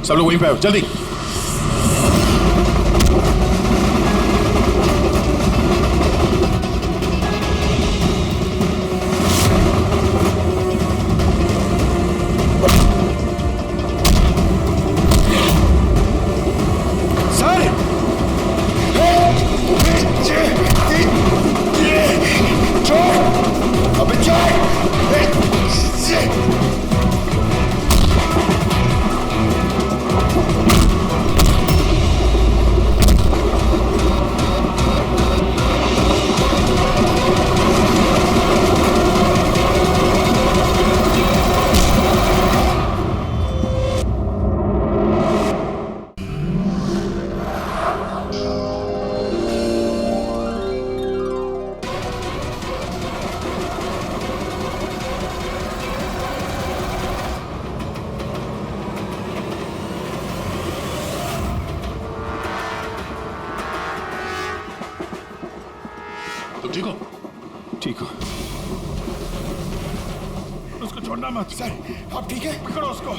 [SPEAKER 3] सब लोग वहीं पे आओ जल्दी। ठीक हो? ठीक हो। उसको छोड़ना मत। सर आप ठीक है? पकड़ो उसको।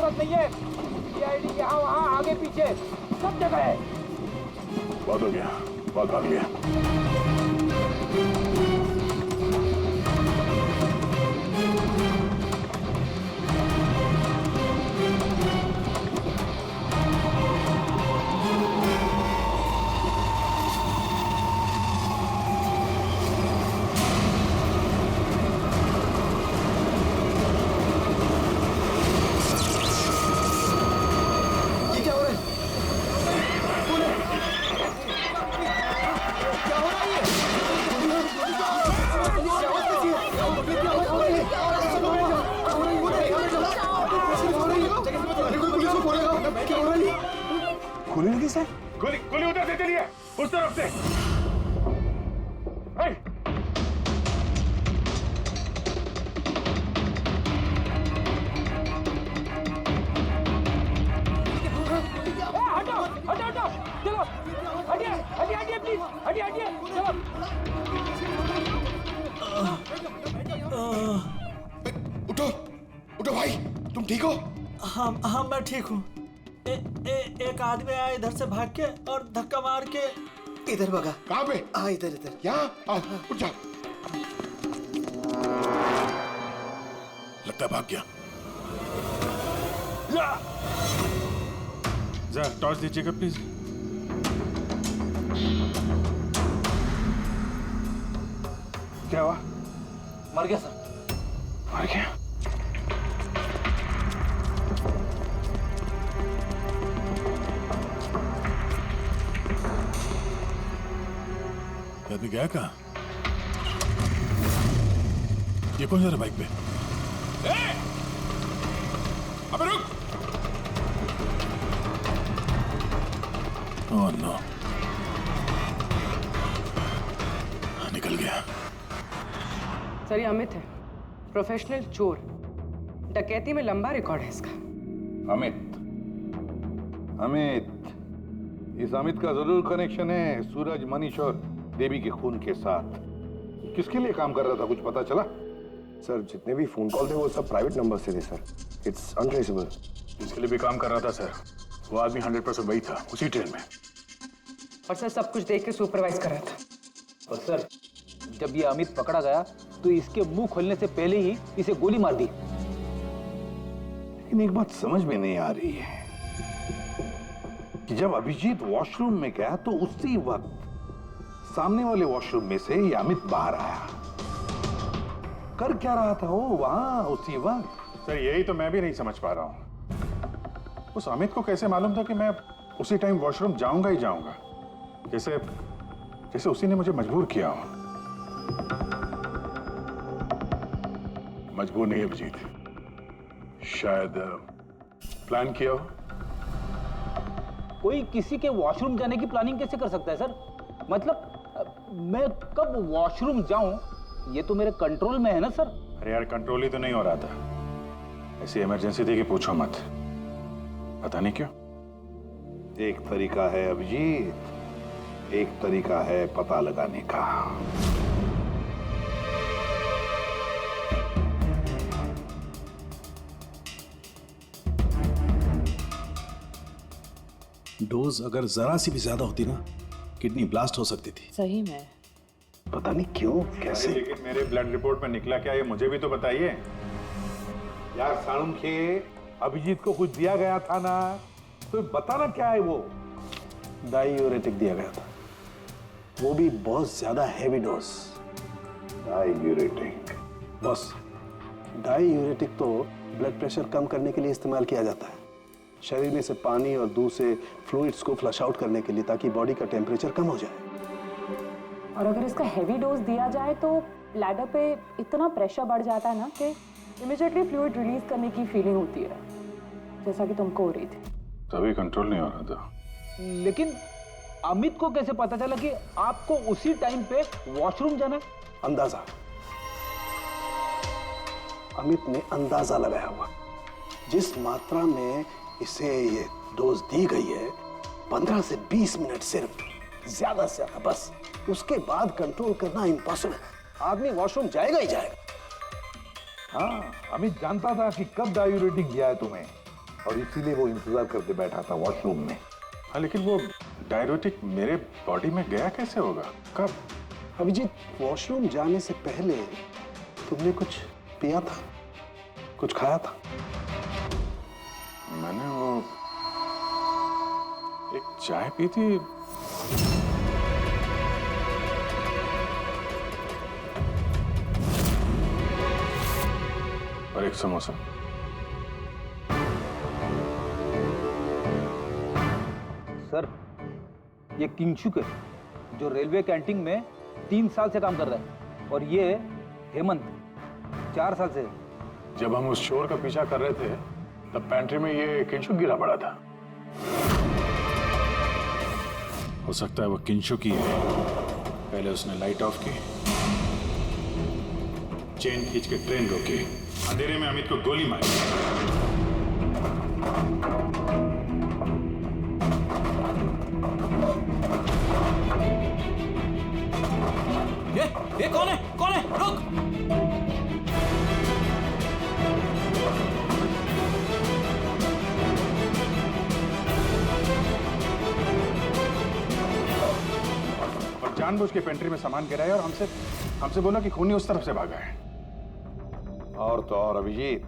[SPEAKER 1] जरूरत नहीं है। सीआईडी यहाँ वहाँ आगे पीछे सब जगह है।
[SPEAKER 3] बहुत हो गया, बहुत भाग लिया। गोली लगी सर? गोली गोली उधर से चलिए, उस तरफ से।
[SPEAKER 1] हटो हटो हटो, चलो हटिए हटिए हटिए प्लीज, हटिए हटिए चलो।
[SPEAKER 13] उठो उठो भाई, तुम ठीक हो?
[SPEAKER 16] हाँ हाँ मैं ठीक हूँ। एक आदमी आया इधर से भाग के और धक्का मार के इधर भगा।
[SPEAKER 13] कहाँ पे?
[SPEAKER 16] इधर इधर।
[SPEAKER 13] यहाँ आओ, उठ जाओ।
[SPEAKER 3] लगता है भाग गया।
[SPEAKER 17] जा टॉर्च दीजिएगा प्लीज।
[SPEAKER 3] क्या हुआ?
[SPEAKER 1] मर गया सर।
[SPEAKER 3] मर गया? आदमी गया कहाँ? ये कौन जा रहा बाइक पे? अबे रुक! ओह नो, निकल गया।
[SPEAKER 8] सर ये अमित है, प्रोफेशनल चोर। डकैती में लंबा रिकॉर्ड है इसका।
[SPEAKER 15] अमित, इस अमित का जरूर कनेक्शन है सूरज, मनीष और देवी के खून के साथ। किसके लिए काम कर रहा था, कुछ पता चला?
[SPEAKER 13] सर जितने भी फोन कॉल थे वो सब प्राइवेट नंबर से थे सर। It's untraceable.
[SPEAKER 3] जिसके लिए भी काम कर रहा था सर, वो आदमी 100% वही था, उसी ट्रेन में।
[SPEAKER 8] और सर सब कुछ देख के सुपरवाइज कर रहा था।
[SPEAKER 1] और सर जब ये अमित पकड़ा गया तो इसके मुंह खोलने से पहले ही इसे गोली मार दी।
[SPEAKER 15] लेकिन एक बात समझ में नहीं आ रही है कि जब अभिजीत वॉशरूम में गया तो उसी वक्त सामने वाले वॉशरूम में से ये अमित बाहर आया। कर क्या रहा था वो वहां उसी वक्त?
[SPEAKER 3] सर यही तो मैं भी नहीं समझ पा रहा हूं। उस अमित को कैसे मालूम था कि मैं उसी टाइम वॉशरूम जाऊंगा ही जाऊंगा, जैसे जैसे उसी ने मुझे मजबूर किया हो। मजबूर नहीं अभिजीत, शायद प्लान किया हो।
[SPEAKER 1] कोई किसी के वॉशरूम जाने की प्लानिंग कैसे कर सकता है सर? मतलब मैं कब वॉशरूम जाऊं ये तो मेरे कंट्रोल में है ना सर।
[SPEAKER 3] अरे यार कंट्रोल ही तो नहीं हो रहा था। ऐसी इमरजेंसी थी कि पूछो मत। पता नहीं क्यों।
[SPEAKER 15] एक तरीका है अभिजीत, एक तरीका है पता लगाने का।
[SPEAKER 10] डोज अगर जरा सी भी ज्यादा होती ना, किडनी ब्लास्ट हो सकती थी।
[SPEAKER 8] सही में
[SPEAKER 13] पता नहीं क्यों कैसे।
[SPEAKER 3] लेकिन मेरे ब्लड रिपोर्ट में निकला क्या, ये मुझे भी तो बताइए
[SPEAKER 15] यार। साणुखे, अभिजीत को कुछ दिया गया था ना, तो बताना क्या है वो?
[SPEAKER 12] डायूरेटिक दिया गया था, वो भी बहुत ज्यादा हैवी डोज।
[SPEAKER 15] डायूरेटिक?
[SPEAKER 12] बस डायूरेटिक तो ब्लड प्रेशर कम करने के लिए इस्तेमाल किया जाता है, शरीर में से पानी और दूध से फ्लूइड्स को फ्लश आउट करने के लिए, ताकि बॉडी का टेम्परेचर कम हो जाए।
[SPEAKER 2] और अगर इसका हैवी डोज दिया जाए तो ब्लैडर पे इतना प्रेशर बढ़ जाता है ना कि इमीडिएटली फ्लूइड रिलीज करने की फीलिंग होती है, जैसा कि तुमको हो रही थी।
[SPEAKER 3] तभी कंट्रोल नहीं हो रहा था।
[SPEAKER 1] लेकिन अमित को कैसे पता चला कि आपको उसी टाइम पे वॉशरूम जाना है?
[SPEAKER 12] अंदाजा, अमित ने अंदाजा लगाया हुआ। जिस मात्रा में इसे ये डोज दी गई है, 15 से 20 मिनट सिर्फ, ज्यादा से ज्यादा, बस उसके बाद कंट्रोल करना इम्पॉसिबल है। आदमी वॉशरूम जाएगा ही जाएगा।
[SPEAKER 15] हाँ, अमित जानता था कि कब डायूरेटिक दिया है तुम्हें,
[SPEAKER 3] और इसीलिए वो इंतजार करके बैठा था वॉशरूम में। हाँ, लेकिन वो डायरेटिक मेरे बॉडी में गया कैसे होगा? कब?
[SPEAKER 12] अभिजीत, वॉशरूम जाने से पहले तुमने कुछ पिया था, कुछ खाया था?
[SPEAKER 3] मैंने वो एक चाय पी थी। और एक समोसा।
[SPEAKER 1] सर, ये किंगशुक है जो रेलवे कैंटीन में 3 साल से काम कर रहा है, और ये हेमंत 4 साल से।
[SPEAKER 3] जब हम उस चोर का पीछा कर रहे थे तब पैंट्री में ये किंशुक गिरा पड़ा था। हो सकता है वो किंशुक ही है। पहले उसने लाइट ऑफ की, चेन खींच के ट्रेन रोकी, अंधेरे में अमित को गोली मारी।
[SPEAKER 16] ये कौन है? कौन है? रुक!
[SPEAKER 3] और जानबूझ के पेंट्री में सामान गिराया और हमसे बोला कि खूनी उस तरफ से भागा है।
[SPEAKER 15] और तो और अभिजीत,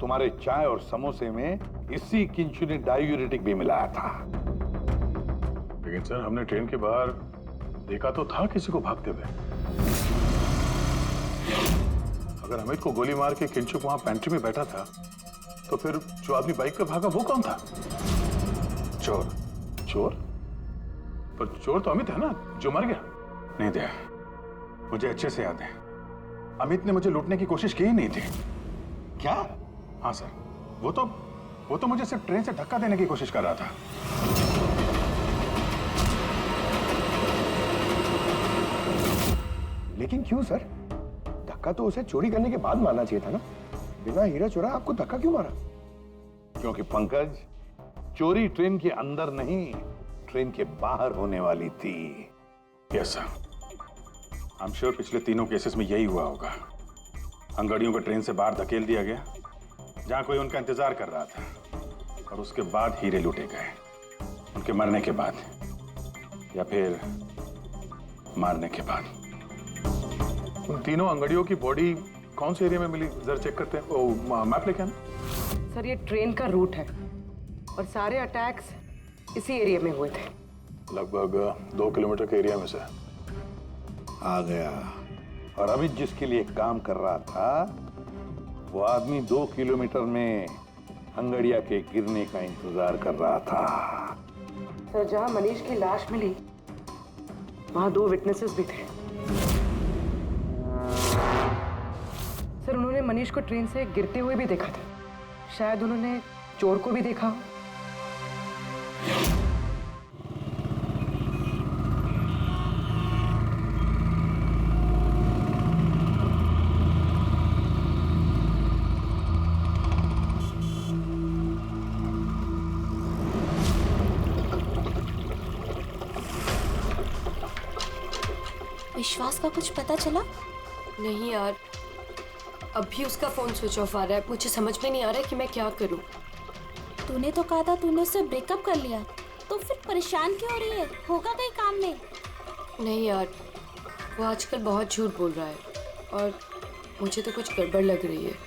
[SPEAKER 15] तुम्हारे चाय और समोसे में इसी किंचुनी डायूरेटिक भी मिलाया था।
[SPEAKER 3] लेकिन सर, हमने ट्रेन के बाहर देखा तो था किसी को भागते हुए। अगर अमित को गोली मार के किंचुक वहां पेंट्री में बैठा था, तो फिर जो आदमी बाइक पे भागा वो कौन था?
[SPEAKER 15] चोर।
[SPEAKER 3] चोर? पर चोर तो अमित है ना, जो मर गया। नहीं दया, मुझे अच्छे से याद है, अमित ने मुझे लूटने की कोशिश की ही नहीं थी।
[SPEAKER 15] क्या?
[SPEAKER 3] हाँ सर, वो तो मुझे सिर्फ ट्रेन से धक्का देने की कोशिश कर रहा था।
[SPEAKER 13] लेकिन क्यों सर? धक्का तो उसे चोरी करने के बाद मारना चाहिए था ना। बिना हीरा चोरा आपको धक्का क्यों मारा?
[SPEAKER 15] क्योंकि पंकज, चोरी ट्रेन के अंदर नहीं, ट्रेन के बाहर होने वाली थी।
[SPEAKER 3] Yes sir, I am sure पिछले तीनों केसेस में यही हुआ होगा। अंगड़ियों को ट्रेन से बाहर धकेल दिया गया जहां कोई उनका इंतजार कर रहा था, और उसके बाद हीरे लूटे गए, उनके मरने के बाद या फिर मारने के बाद। उन तीनों अंगड़ियों की बॉडी कौन से एरिया में मिली, जरा चेक करते हैं। ओ, मैप लेके आना।
[SPEAKER 8] सर, ये ट्रेन का रूट है और सारे अटैक्स इसी एरिया में हुए थे।
[SPEAKER 3] लगभग 2 किलोमीटर के एरिया में से।
[SPEAKER 15] आ गया। और अभी जिसके लिए काम कर रहा था, वो आदमी 2 किलोमीटर में अंगड़िया के गिरने का इंतजार कर रहा था।
[SPEAKER 8] सर, जहां मनीष की लाश मिली वहां 2 विटनेसेस भी थे। सर, उन्होंने मनीष को ट्रेन से गिरते हुए भी देखा था। शायद उन्होंने चोर को भी देखा हो।
[SPEAKER 17] विश्वास का कुछ पता चला?
[SPEAKER 18] नहीं यार, अभी उसका फोन स्विच ऑफ आ रहा है। मुझे समझ में नहीं आ रहा है कि मैं क्या करूं।
[SPEAKER 17] तूने तो कहा था तूने उससे ब्रेकअप कर लिया, तो फिर परेशान क्यों हो रही है? होगा कहीं काम में?
[SPEAKER 18] नहीं यार, वो आजकल बहुत झूठ बोल रहा है और मुझे तो कुछ गड़बड़ लग रही है।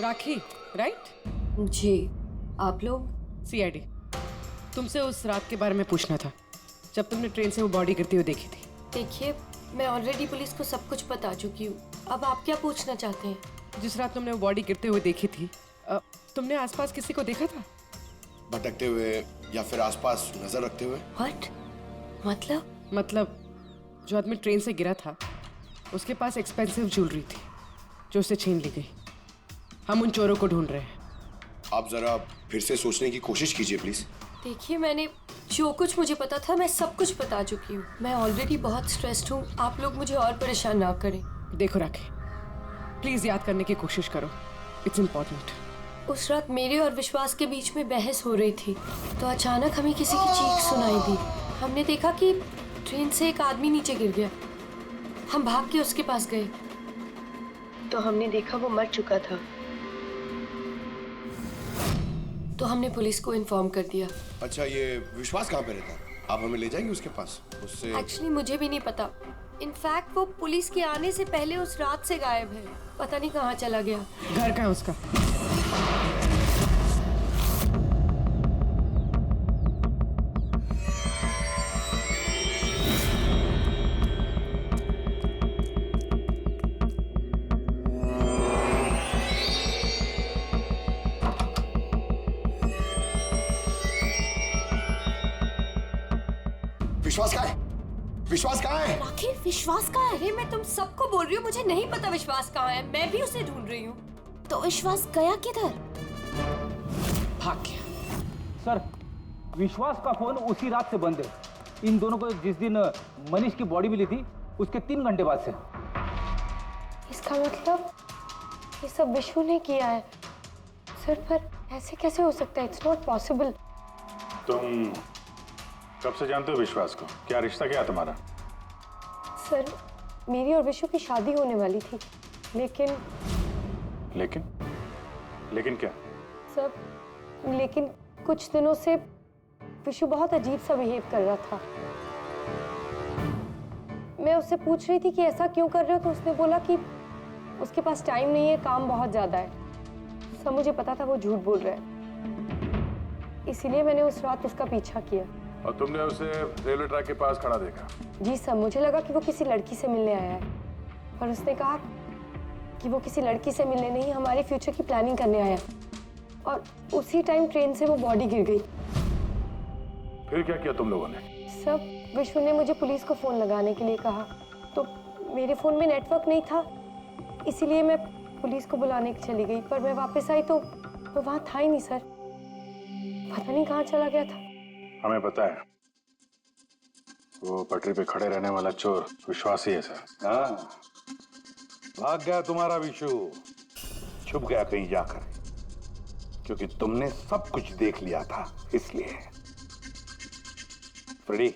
[SPEAKER 8] राखी, राइट?
[SPEAKER 18] जी, आप लोग?
[SPEAKER 8] सीआईडी। तुमसे उस रात के बारे में पूछना था जब तुमने ट्रेन से वो बॉडी गिरती हुई देखी थी।
[SPEAKER 18] देखिए, मैं ऑलरेडी पुलिस को सब कुछ बता चुकी हूँ। अब आप क्या पूछना चाहते हैं?
[SPEAKER 8] जिस रात तुमने वो बॉडी गिरते हुए देखी थी, तुमने आसपास किसी को देखा था?
[SPEAKER 13] भटकते हुए या फिर आसपास नजर रखते हुए?
[SPEAKER 18] What? मतलब
[SPEAKER 8] जो आदमी ट्रेन से गिरा था उसके पास एक्सपेंसिव ज्वेलरी थी जो उससे छीन ली गई। हम उन चोरों को ढूंढ रहे हैं।
[SPEAKER 13] आप जरा फिर से सोचने की कोशिश कीजिए प्लीज।
[SPEAKER 18] देखिए, मैंने जो कुछ मुझे पता था मैं सब कुछ बता चुकी हूँ। मैं ऑलरेडी बहुत स्ट्रेस्ड हूँ। आप लोग मुझे और परेशान ना करें।
[SPEAKER 8] देखो राखी, प्लीज याद करने की कोशिश करो, इट्स इम्पोर्टेंट।
[SPEAKER 18] उस रात मेरे और विश्वास के बीच में बहस हो रही थी तो अचानक हमें किसी की चीख सुनाई दी। हमने देखा कि ट्रेन से एक आदमी नीचे गिर गया। हम भाग के उसके पास गए तो हमने देखा वो मर चुका था। तो हमने पुलिस को इन्फॉर्म कर दिया।
[SPEAKER 13] अच्छा, ये विश्वास कहाँ पे रहता है? आप हमें ले जाएंगे उसके पास? उससे
[SPEAKER 18] एक्चुअली मुझे भी नहीं पता। इनफैक्ट वो पुलिस के आने से पहले उस रात से गायब है। पता नहीं कहाँ चला गया।
[SPEAKER 8] घर कहाँ है उसका?
[SPEAKER 13] विश्वास कहाँ है? विश्वास कहाँ है?
[SPEAKER 18] राखी, विश्वास कहाँ है? अरे मैं तुम सबको बोल रही हूँ, मुझे नहीं पता विश्वास कहाँ है। मैं भी उसे ढूंढ रही हूँ। तो विश्वास गया किधर?
[SPEAKER 1] भाग गया। सर, विश्वास का फोन उसी रात से बंद है। इन दोनों को जिस दिन मनीष की बॉडी मिली थी उसके 3 घंटे बाद से।
[SPEAKER 18] इसका मतलब ये सब विशु ने किया है। सर, पर ऐसे कैसे हो सकता है? It's not possible.
[SPEAKER 3] तुम कब से जानते हो विश्वास को? क्या रिश्ता क्या है तुम्हारा?
[SPEAKER 18] सर, मेरी और विशु की शादी होने वाली थी, लेकिन
[SPEAKER 3] लेकिन क्या?
[SPEAKER 18] सर, लेकिन कुछ दिनों से विशु बहुत अजीब सा बिहेव कर रहा था। मैं उससे पूछ रही थी कि ऐसा क्यों कर रहे हो, तो उसने बोला कि उसके पास टाइम नहीं है, काम बहुत ज्यादा है। सर, मुझे पता था वो झूठ बोल रहा है, इसीलिए मैंने उस रात उसका पीछा किया।
[SPEAKER 3] और तुमने उसे रेलवे ट्रैक के पास खड़ा देखा?
[SPEAKER 18] जी सर, मुझे लगा कि वो किसी लड़की से मिलने आया है, पर उसने कहा कि वो किसी लड़की से मिलने नहीं, हमारे फ्यूचर की प्लानिंग करने आया। और उसी टाइम ट्रेन से वो बॉडी गिर गई।
[SPEAKER 3] फिर क्या किया तुम लोगों ने?
[SPEAKER 18] सब विशु ने मुझे पुलिस को फोन लगाने के लिए कहा, तो मेरे फोन में नेटवर्क नहीं था, इसीलिए मैं पुलिस को बुलाने चली गई। पर मैं वापस आई तो वो वहां था ही नहीं सर। पता नहीं कहाँ चला गया था।
[SPEAKER 3] हमें पता है, वो पटरी पे खड़े रहने वाला चोर विश्वास ही है सर।
[SPEAKER 15] हाँ, भाग गया तुम्हारा विशु, छुप गया कहीं जाकर, क्योंकि तुमने सब कुछ देख लिया था इसलिए। फ्रेडी,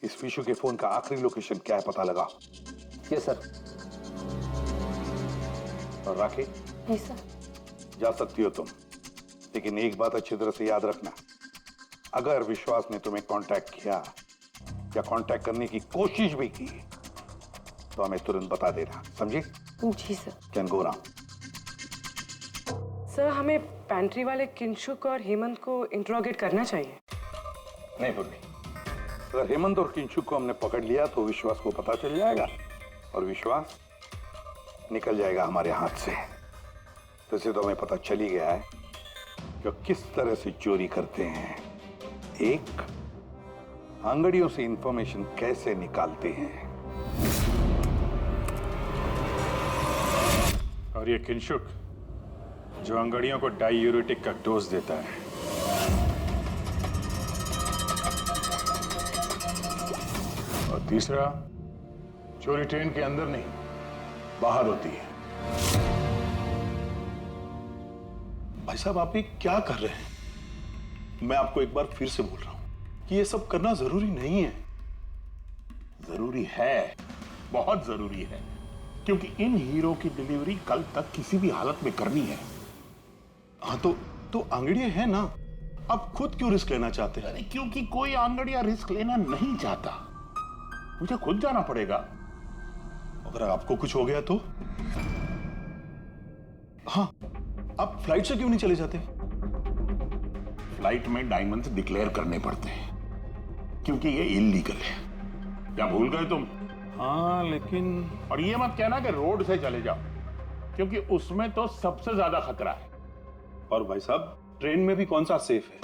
[SPEAKER 15] इस विशु के फोन का आखिरी लोकेशन क्या है पता लगा?
[SPEAKER 1] Yes sir.
[SPEAKER 15] और राखी?
[SPEAKER 18] जी सर।
[SPEAKER 15] जा सकती हो तुम, लेकिन एक बात अच्छी तरह से याद रखना, अगर विश्वास ने तुम्हें कांटेक्ट किया या कांटेक्ट करने की कोशिश भी की तो हमें तुरंत बता देना, समझी?
[SPEAKER 18] जी sir.
[SPEAKER 15] Can go now.
[SPEAKER 8] Sir, हमें पैंट्री वाले किंशुक और हेमंत को इंट्रोगेट करना चाहिए।
[SPEAKER 15] नहीं पूर्वी, अगर हेमंत और किंशुक को हमने पकड़ लिया तो विश्वास को पता चल जाएगा और विश्वास निकल जाएगा हमारे हाथ से। वैसे तो हमें पता चल ही गया है कि किस तरह से चोरी करते हैं, एक अंगड़ियों से इंफॉर्मेशन कैसे निकालते हैं।
[SPEAKER 3] और ये किंशुक जो अंगड़ियों को डायूरेटिक का डोज देता है। और तीसरा, चोरी ट्रेन के अंदर नहीं बाहर होती है।
[SPEAKER 19] भाई साहब, आप ये क्या कर रहे हैं? मैं आपको एक बार फिर से बोल रहा हूं कि ये सब करना जरूरी नहीं है।
[SPEAKER 4] जरूरी है, बहुत जरूरी है, क्योंकि इन हीरो की डिलीवरी कल तक किसी भी हालत में करनी है।
[SPEAKER 19] हाँ, तो आंगड़िया है ना, आप खुद क्यों रिस्क लेना चाहते हैं?
[SPEAKER 4] क्योंकि कोई आंगड़िया रिस्क लेना नहीं चाहता, मुझे खुद जाना पड़ेगा।
[SPEAKER 19] अगर आपको कुछ हो गया तो? हाँ, आप फ्लाइट से क्यों नहीं चले जाते?
[SPEAKER 4] फ्लाइट में डायमंड्स डिक्लेयर करने पड़ते हैं, क्योंकि ये इलीगल है। क्या भूल गए तुम?
[SPEAKER 19] हाँ, लेकिन
[SPEAKER 4] और ये मत कहना कि रोड से चले जाओ, क्योंकि उसमें तो सबसे ज्यादा खतरा है।
[SPEAKER 19] और भाई साहब, ट्रेन में भी कौन सा सेफ है?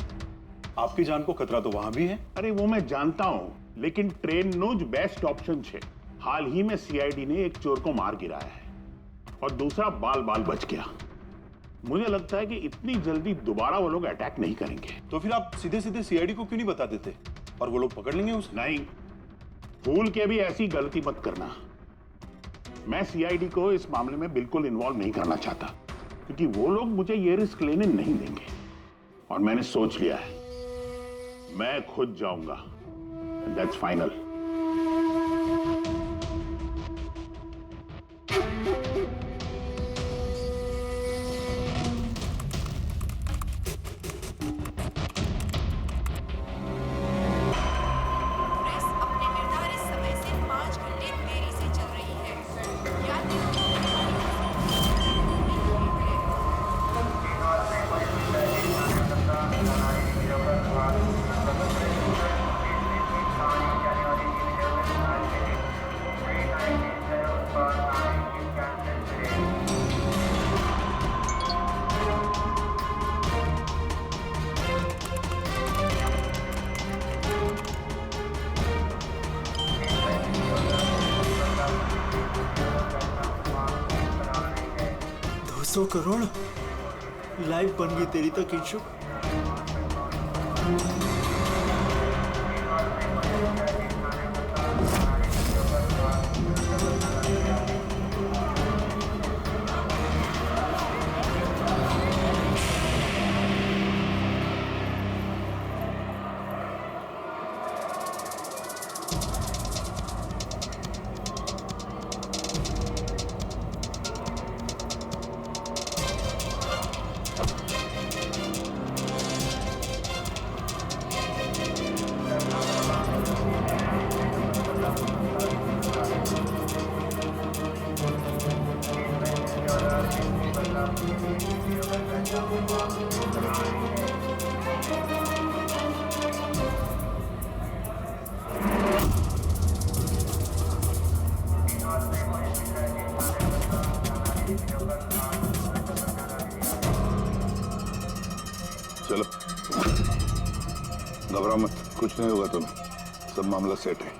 [SPEAKER 19] आपकी जान को खतरा तो वहां भी है।
[SPEAKER 4] अरे वो मैं जानता हूं, लेकिन ट्रेन नोज बेस्ट ऑप्शन है। हाल ही में सीआईडी ने एक चोर को मार गिराया है और दूसरा बाल बाल बच गया। मुझे लगता है कि इतनी जल्दी दोबारा वो लोग अटैक नहीं करेंगे।
[SPEAKER 19] तो फिर आप सीधे सीधे सीआईडी को क्यों नहीं बता देते और वो लोग पकड़ लेंगे उसे?
[SPEAKER 4] नहीं, भूल के भी ऐसी गलती मत करना। मैं सीआईडी को इस मामले में बिल्कुल इन्वॉल्व नहीं करना चाहता, क्योंकि वो लोग मुझे ये रिस्क लेने नहीं देंगे। और मैंने सोच लिया है, मैं खुद जाऊंगा दैट्स फाइनल।
[SPEAKER 9] अपने निर्धारित समय से 5 घंटे देरी से चल रही है। यात्रियों को होने वाली
[SPEAKER 16] $200 करोड़ लाइफ बन गई तेरी तो किंशु।
[SPEAKER 3] चलो घबराओ मत, कुछ नहीं होगा तुम्हें, सब मामला सेट है।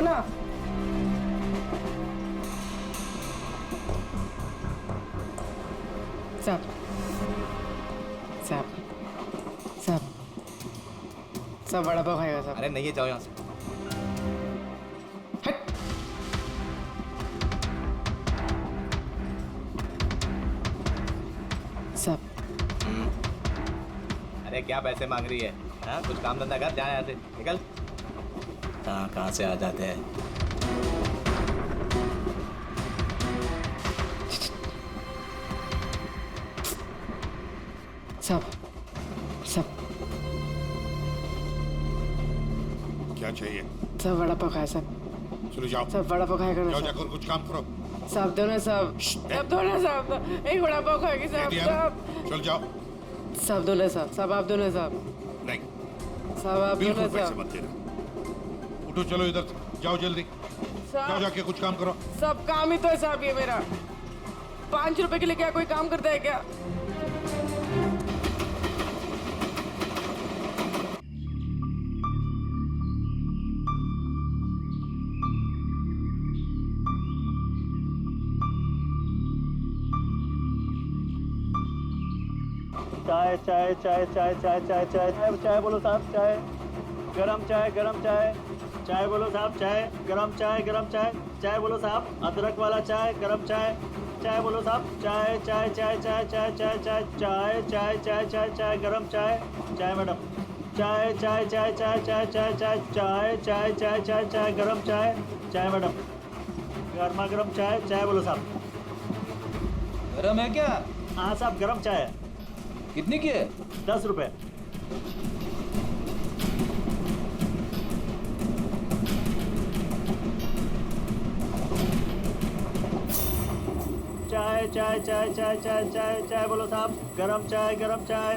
[SPEAKER 8] ना सब सब सब सब बड़ा पाव खाएगा सब।
[SPEAKER 11] अरे नहीं है, जाओ यहाँ से।
[SPEAKER 8] सब
[SPEAKER 11] अरे क्या पैसे मांग रही है? हाँ, कुछ काम धंधा कर, जा यहाँ से, निकल। कहाँ से आ जाते हैं।
[SPEAKER 8] सब सब
[SPEAKER 4] क्या चाहिए?
[SPEAKER 8] सब वड़ा पाव खाए सब।
[SPEAKER 4] चलो जाओ,
[SPEAKER 8] सब वड़ा पाव खाएगा ना।
[SPEAKER 4] जाओ जाकर कुछ काम करो।
[SPEAKER 8] सब दो ना सब, सब दो ना सब, एक वड़ा पाव खाएगी सब। सब
[SPEAKER 4] चल जाओ,
[SPEAKER 8] सब दो ना सब, सब आप दो ना सब।
[SPEAKER 4] नहीं
[SPEAKER 8] सब आप दो
[SPEAKER 4] बिल्कुल
[SPEAKER 8] ना
[SPEAKER 4] पैसे
[SPEAKER 8] सब।
[SPEAKER 4] मत देना। उठो चलो इधर से, जाओ जल्दी, जाओ जाके कुछ काम करो।
[SPEAKER 8] सब काम ही तो है साहब ये मेरा। 5 रुपए के लिए क्या कोई काम करता है क्या?
[SPEAKER 16] चाय चाय चाय चाय चाय चाय चाय चाय चाय बोलो साहब, चाय गरम चाय, गरम चाय, चाय बोलो साहब, चाय गरम चाय, गरम चाय, चाय बोलो साहब, अदरक वाला चाय, गरम चाय, चाय बोलो साहब, चाय चाय चाय चाय चाय चाय चाय चाय चाय चाय चाय चाय गरम चाय, चाय मैडम, चाय चाय चाय चाय चाय चाय चाय चाय चाय चाय चाय चाय गरम चाय, चाय मैडम, गर्मा गर्म चाय, चाय बोलो साहब।
[SPEAKER 1] गरम है क्या?
[SPEAKER 16] हाँ साहब गरम चाय है।
[SPEAKER 1] कितने की है?
[SPEAKER 16] 10 रुपए। चाय चाय चाय चाय चाय चाय चाय बोलो साहब, गरम चाय, गरम चाय।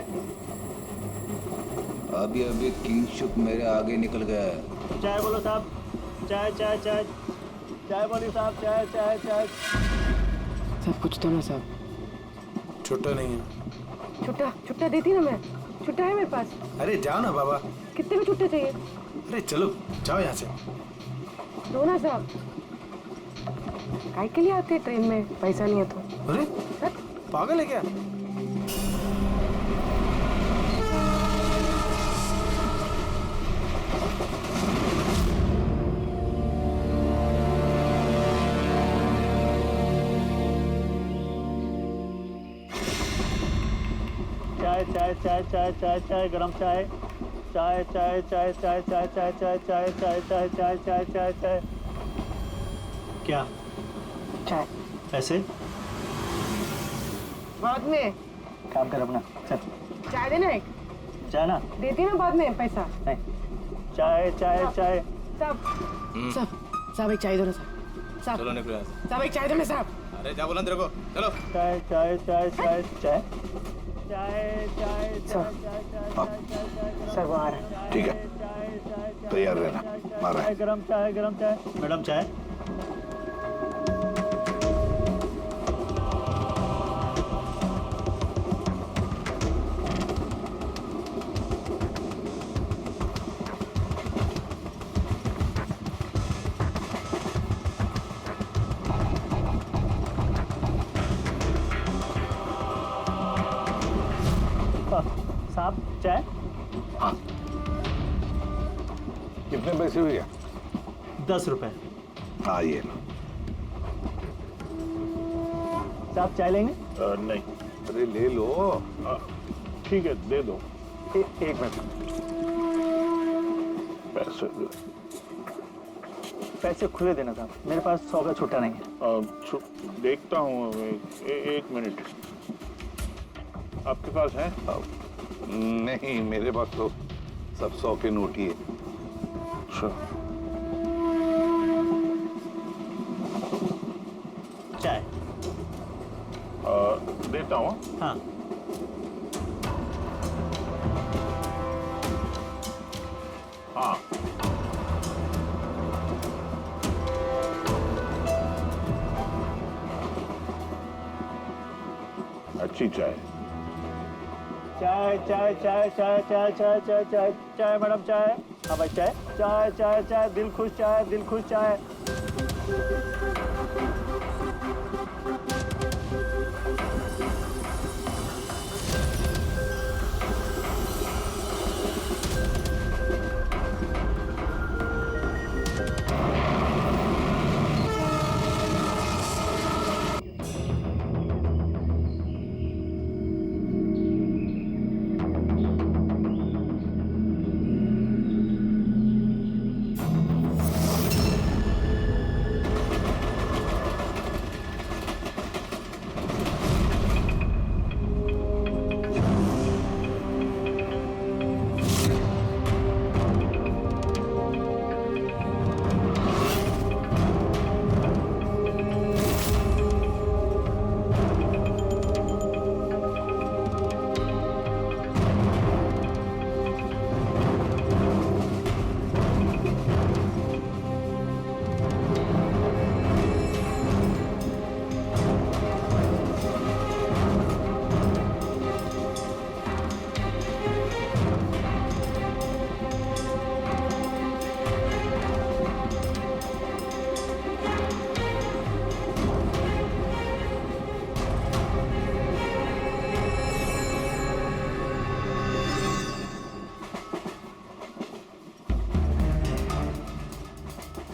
[SPEAKER 20] अभी अभी किंगशुक मेरे आगे निकल गया है।
[SPEAKER 16] चाय बोलो साहब, चाय चाय चाय चाय बोलिए साहब, चाय चाय चाय।
[SPEAKER 8] सब कुछ तो ना साहब।
[SPEAKER 10] छुट्टा नहीं है।
[SPEAKER 8] छुट्टा छुट्टा देती ना मैं। छुट्टा है मेरे पास।
[SPEAKER 11] अरे जाओ ना बाबा।
[SPEAKER 8] कितने में छुट्टे चाहिए?
[SPEAKER 11] अरे चलो जाओ यहाँ से।
[SPEAKER 8] दो ना साहब। काय के लिए आते ट्रेन में पैसा नहीं है तो?
[SPEAKER 11] अरे पागल है क्या?
[SPEAKER 16] चाय चाय चाय चाय चाय चाय गरम चाय चाय चाय चाय चाय चाय चाय चाय चाय चाय चाय चाय चाय चाय चाय। क्या?
[SPEAKER 8] चाय।
[SPEAKER 16] पैसे?
[SPEAKER 8] बाद में।
[SPEAKER 16] काम कर अपना, चल।
[SPEAKER 8] चाय देना एक।
[SPEAKER 16] चाय ना?
[SPEAKER 8] देती ना बाद में पैसा।
[SPEAKER 16] नहीं। चाय चाय चाय।
[SPEAKER 8] साहब एक चाय दो ना साहब।
[SPEAKER 11] चलो निकलो यहाँ से।
[SPEAKER 8] साहब एक चाय दो ना साहब।
[SPEAKER 11] अरे जा बोला तेरे को, चलो।
[SPEAKER 16] चाय चाय चाय चाय चाय चाय चाय
[SPEAKER 8] सर वो आ रहा है।
[SPEAKER 19] ठीक है, तैयार रहना, आ रहा है।
[SPEAKER 16] गरम चाय मैडम चाय। साहब चाय।
[SPEAKER 19] हाँ, कितने पैसे हुए?
[SPEAKER 16] 10 रुपए।
[SPEAKER 19] हाँ ये लो।
[SPEAKER 16] साहब चाय लेंगे?
[SPEAKER 19] नहीं। अरे ले लो। ठीक है दे दो।
[SPEAKER 16] एक मिनट। पैसे खुले देना साहब, मेरे पास 100 का छुट्टा नहीं है।
[SPEAKER 4] देखता हूँ, एक मिनट। आपके पास है?
[SPEAKER 19] नहीं, मेरे पास तो सब 100 के नोट ही है।
[SPEAKER 4] अच्छा।
[SPEAKER 16] चाय
[SPEAKER 4] देता हूँ।
[SPEAKER 16] हाँ।
[SPEAKER 4] हाँ अच्छी चाय।
[SPEAKER 16] चाय चाय चाय चाय चाय चाय चाय चाय चाय मैडम चाय। हाँ भाई चाय चाय चाय चाय दिल खुश चाय, दिल खुश चाय।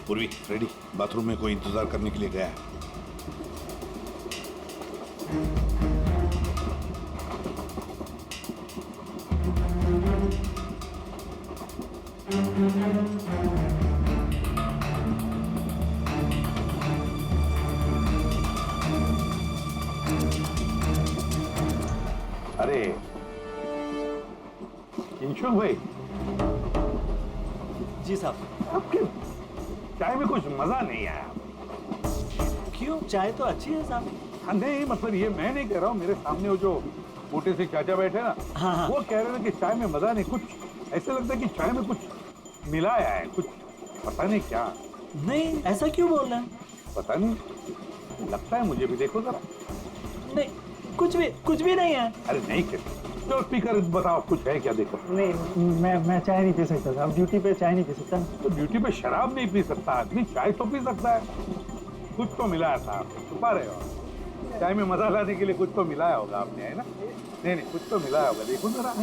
[SPEAKER 19] पूर्वी रेडी, बाथरूम में कोई इंतजार करने के लिए गया है।
[SPEAKER 15] अरे इंशुक भाई।
[SPEAKER 16] जी साहब।
[SPEAKER 15] आपके चाय में कुछ मजा नहीं आया।
[SPEAKER 16] क्यों? चाय तो अच्छी है साहब।
[SPEAKER 15] हाँ नहीं, मतलब ये मैं नहीं कह रहा हूँ, मेरे सामने वो जो मोटे से चाचा बैठे ना,
[SPEAKER 16] हाँ।
[SPEAKER 15] वो कह रहे थे कि चाय में मजा नहीं, कुछ ऐसा लगता है कि चाय में कुछ मिलाया है, कुछ पता नहीं क्या।
[SPEAKER 16] नहीं, ऐसा क्यों बोल रहे हैं?
[SPEAKER 15] पता नहीं, लगता है मुझे भी। देखो जरा।
[SPEAKER 16] नहीं, कुछ भी नहीं है।
[SPEAKER 15] अरे नहीं क्या, तो पीकर बताओ कुछ है क्या, देखो।
[SPEAKER 16] नहीं, मैं चाय नहीं पी सकता साहब, ड्यूटी पे चाय नहीं पी सकता।
[SPEAKER 15] तो ड्यूटी पे शराब नहीं पी सकता आदमी, चाय तो पी सकता है। कुछ तो मिलाया था आपने, छुपा रहे हो। चाय में मजा लाने के लिए कुछ तो मिलाया होगा आपने, है ना? नहीं कुछ तो मिलाया होगा, देखो जरा।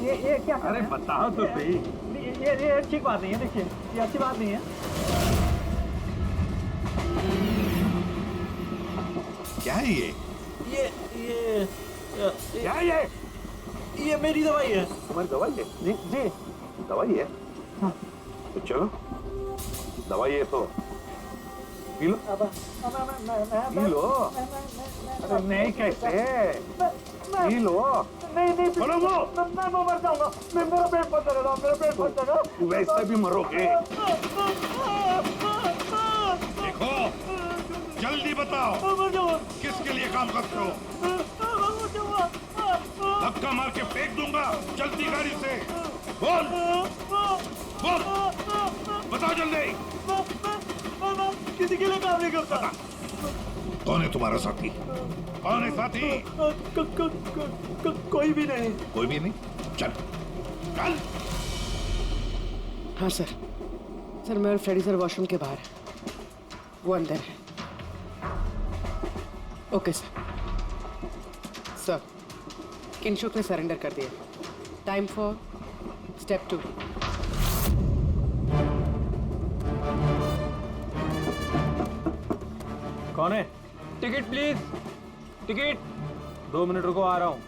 [SPEAKER 16] ये क्या?
[SPEAKER 15] अरे बताओ तो सही।
[SPEAKER 16] ये ठीक बात नहीं है, देखिए ये अच्छी बात नहीं है।
[SPEAKER 4] क्या है ये?
[SPEAKER 15] क्या है
[SPEAKER 16] ये मेरी दवाई है।
[SPEAKER 15] तुम्हारी दवाई है?
[SPEAKER 16] जी
[SPEAKER 15] दवाई है।
[SPEAKER 16] हाँ।
[SPEAKER 15] तो चलो, दवाई है तो पी लो। P low. अरे नहीं कैसे, पी लो।
[SPEAKER 16] नहीं
[SPEAKER 15] बोलो वो।
[SPEAKER 16] मैं मर जाऊंगा, मेरा पेट फट जाएगा, मेरा पेट फट जाएगा।
[SPEAKER 15] वैसे भी मरोगे।
[SPEAKER 4] देखो, जल्दी बताओ किसके लिए काम करते हो? धक्का मार के फेंक दूंगा, जल्दी गाड़ी से बोल। बताओ जल्दी।
[SPEAKER 16] किसी के लिए काम नहीं करता।
[SPEAKER 4] कौन है तुम्हारा साथी? कौन है साथी?
[SPEAKER 16] कोई भी नहीं।
[SPEAKER 4] कोई भी नहीं? चल चल।
[SPEAKER 8] हाँ सर मैं और फ्रेडी सर वॉशरूम के बाहर है, वो अंदर है। ओके सर किनशुक ने सरेंडर कर दिया। Time for step 2।
[SPEAKER 1] कौन है? Ticket please, ticket. 2 मिनट रुको, आ रहा हूँ।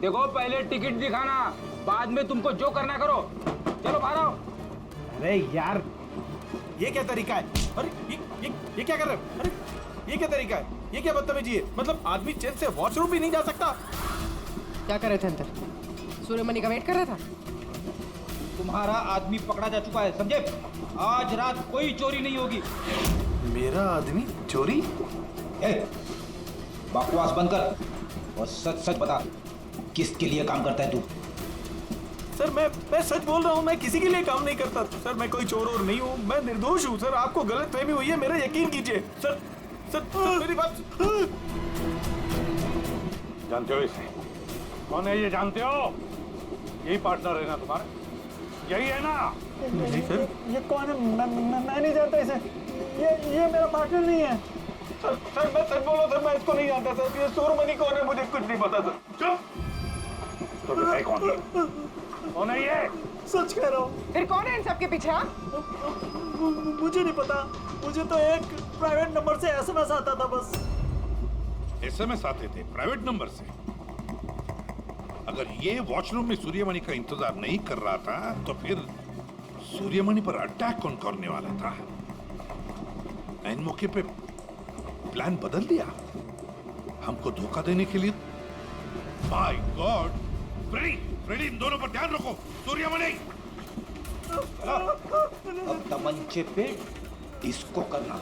[SPEAKER 1] देखो पहले टिकट दिखाना, बाद में तुमको जो करना करो। चलो बाहर आओ।
[SPEAKER 11] अरे यार, ये क्या तरीका है? अरे ये क्या कर रहे हो? अरे ये क्या तरीका है? ये क्या बदतमीजी है? मतलब आदमी चैन से वॉशरूम भी नहीं जा सकता।
[SPEAKER 8] क्या कर रहे थे अंदर? सूर्यमणि का वेट कर रहा था।
[SPEAKER 1] तुम्हारा आदमी पकड़ा जा चुका है, समझे? आज रात कोई चोरी नहीं होगी।
[SPEAKER 11] मेरा आदमी चोरी?
[SPEAKER 1] बकवास बंद कर और सच सच बता, किसके लिए काम करता है तू?
[SPEAKER 11] सर मैं सच बोल रहा हूँ, मैं किसी के लिए काम नहीं करता सर। मैं कोई चोर और नहीं हूँ, मैं निर्दोष हूँ सर। आपको गलतफहमी हुई है, मेरा यकीन कीजिए सर। सर मेरी बात।
[SPEAKER 15] जानते हो इसे? कौन है ये जानते हो? यही पार्टनर है ना तुम्हारा? यही है ना?
[SPEAKER 16] नहीं सर, ये कौन है? मैं नहीं जानता इसे। ये मेरा पार्टनर नहीं है सर। मैं सच बोलो सर, मैं इसको नहीं जानता सर। ये सूर्यमणि कौन है मुझे कुछ नहीं पता सर।
[SPEAKER 15] चुप। तो बताए कौन है ये?
[SPEAKER 16] सच कह रहा हूँ।
[SPEAKER 8] फिर कौन है इन सबके पीछे?
[SPEAKER 16] मुझे नहीं पता, मुझे तो एक प्राइवेट नंबर से एसएमएस आता था बस।
[SPEAKER 4] एसएमएस आते थे प्राइवेट नंबर से? अगर ये वॉशरूम में सूर्यमणि का इंतजार नहीं कर रहा था तो फिर सूर्यमणि पर अटैक कौन करने वाला था? इन मौके पे प्लान बदल दिया हमको धोखा देने के लिए। My God! फ्रेडी इन दोनों पर ध्यान रखो। सूर्यमणि
[SPEAKER 1] अब तमंचे पे इसको करना।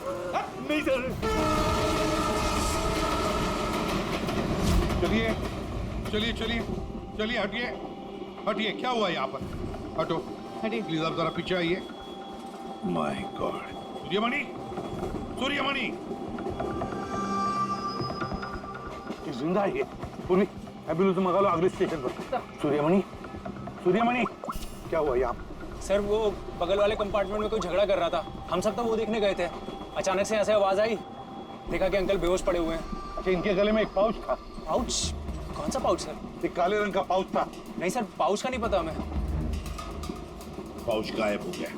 [SPEAKER 16] नहीं सर।
[SPEAKER 4] चलिए हटिए। क्या हुआ यहाँ पर? हटो, प्लीज आप जरा पीछे आइए। My God! सूर्यमणि
[SPEAKER 15] जिंदा है ये। पूरी एम्बुलेंस मंगा लो अगले स्टेशन पर। सूर्यमणि क्या हुआ यहाँ?
[SPEAKER 21] सर वो बगल वाले कंपार्टमेंट में कोई झगड़ा कर रहा था, हम सब तो वो देखने गए थे। अचानक से ऐसे आवाज आई, देखा कि अंकल बेहोश पड़े हुए हैं।
[SPEAKER 15] अच्छा, इनके गले में एक पाउच था।
[SPEAKER 21] पाउच? कौन सा पाउच सर?
[SPEAKER 15] एक काले रंग का पाउच था।
[SPEAKER 21] नहीं सर, पाउच का नहीं पता हमें।
[SPEAKER 4] पाउच गायब हो गया।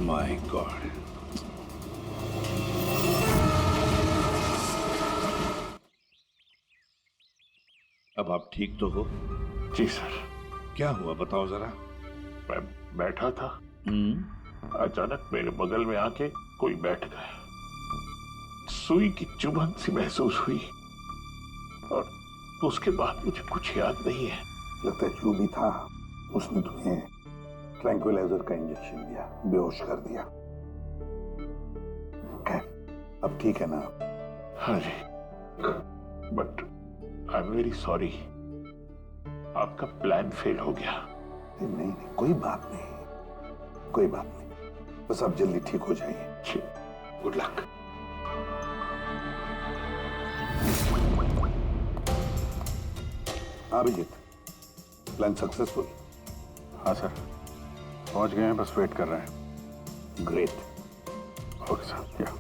[SPEAKER 4] My God! अब आप ठीक तो हो? जी सर। क्या हुआ बताओ जरा। मैं बैठा था, अचानक मेरे बगल में आके कोई बैठ गया। सुई की चुभन सी महसूस हुई और उसके बाद मुझे कुछ याद नहीं है।
[SPEAKER 12] लगता है जो भी था उसने तुम्हें ट्रैंक्विलाइजर का इंजेक्शन दिया, बेहोश कर दिया। खैर अब ठीक है ना?
[SPEAKER 4] हाँ जी, but I am very sorry, आपका प्लान फेल हो गया।
[SPEAKER 12] नहीं, कोई बात नहीं, बस आप जल्दी ठीक हो जाइए।
[SPEAKER 4] Good luck.
[SPEAKER 19] Abhijit, plan successful?
[SPEAKER 3] हाँ सर, पहुंच गए हैं, बस वेट कर रहे हैं।
[SPEAKER 19] ग्रेट।
[SPEAKER 3] ओके सर, या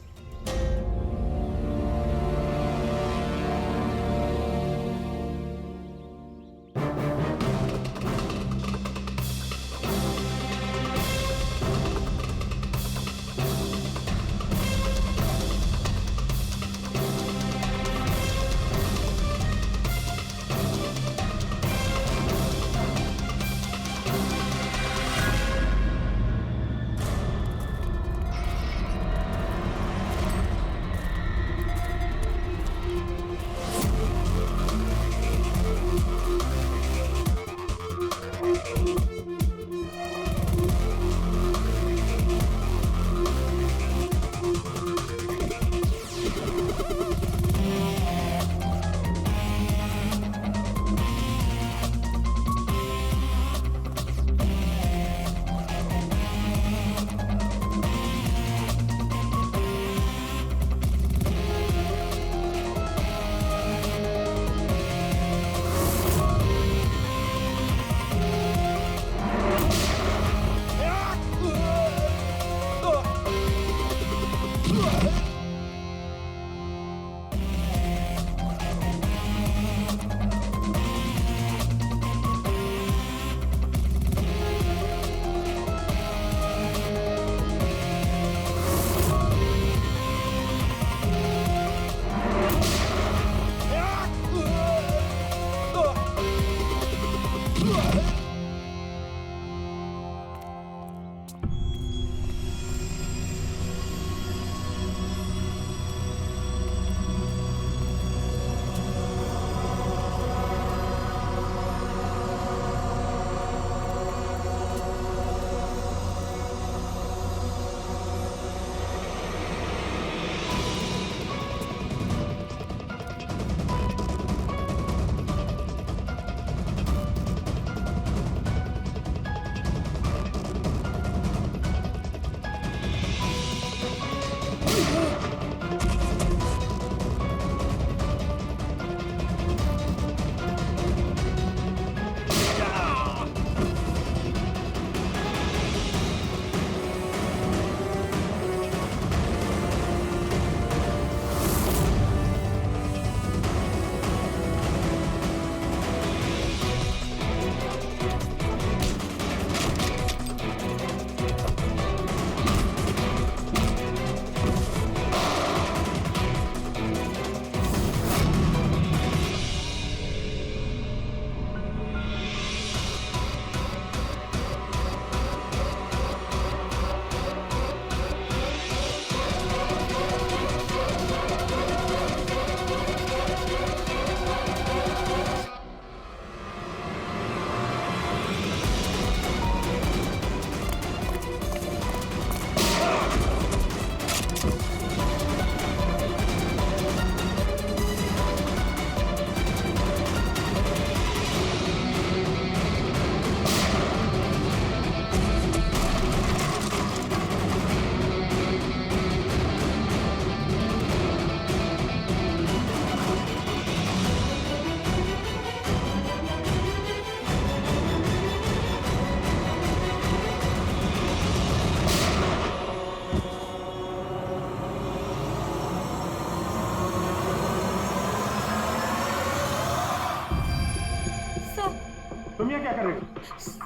[SPEAKER 19] तुम यहाँ क्या कर रही हो?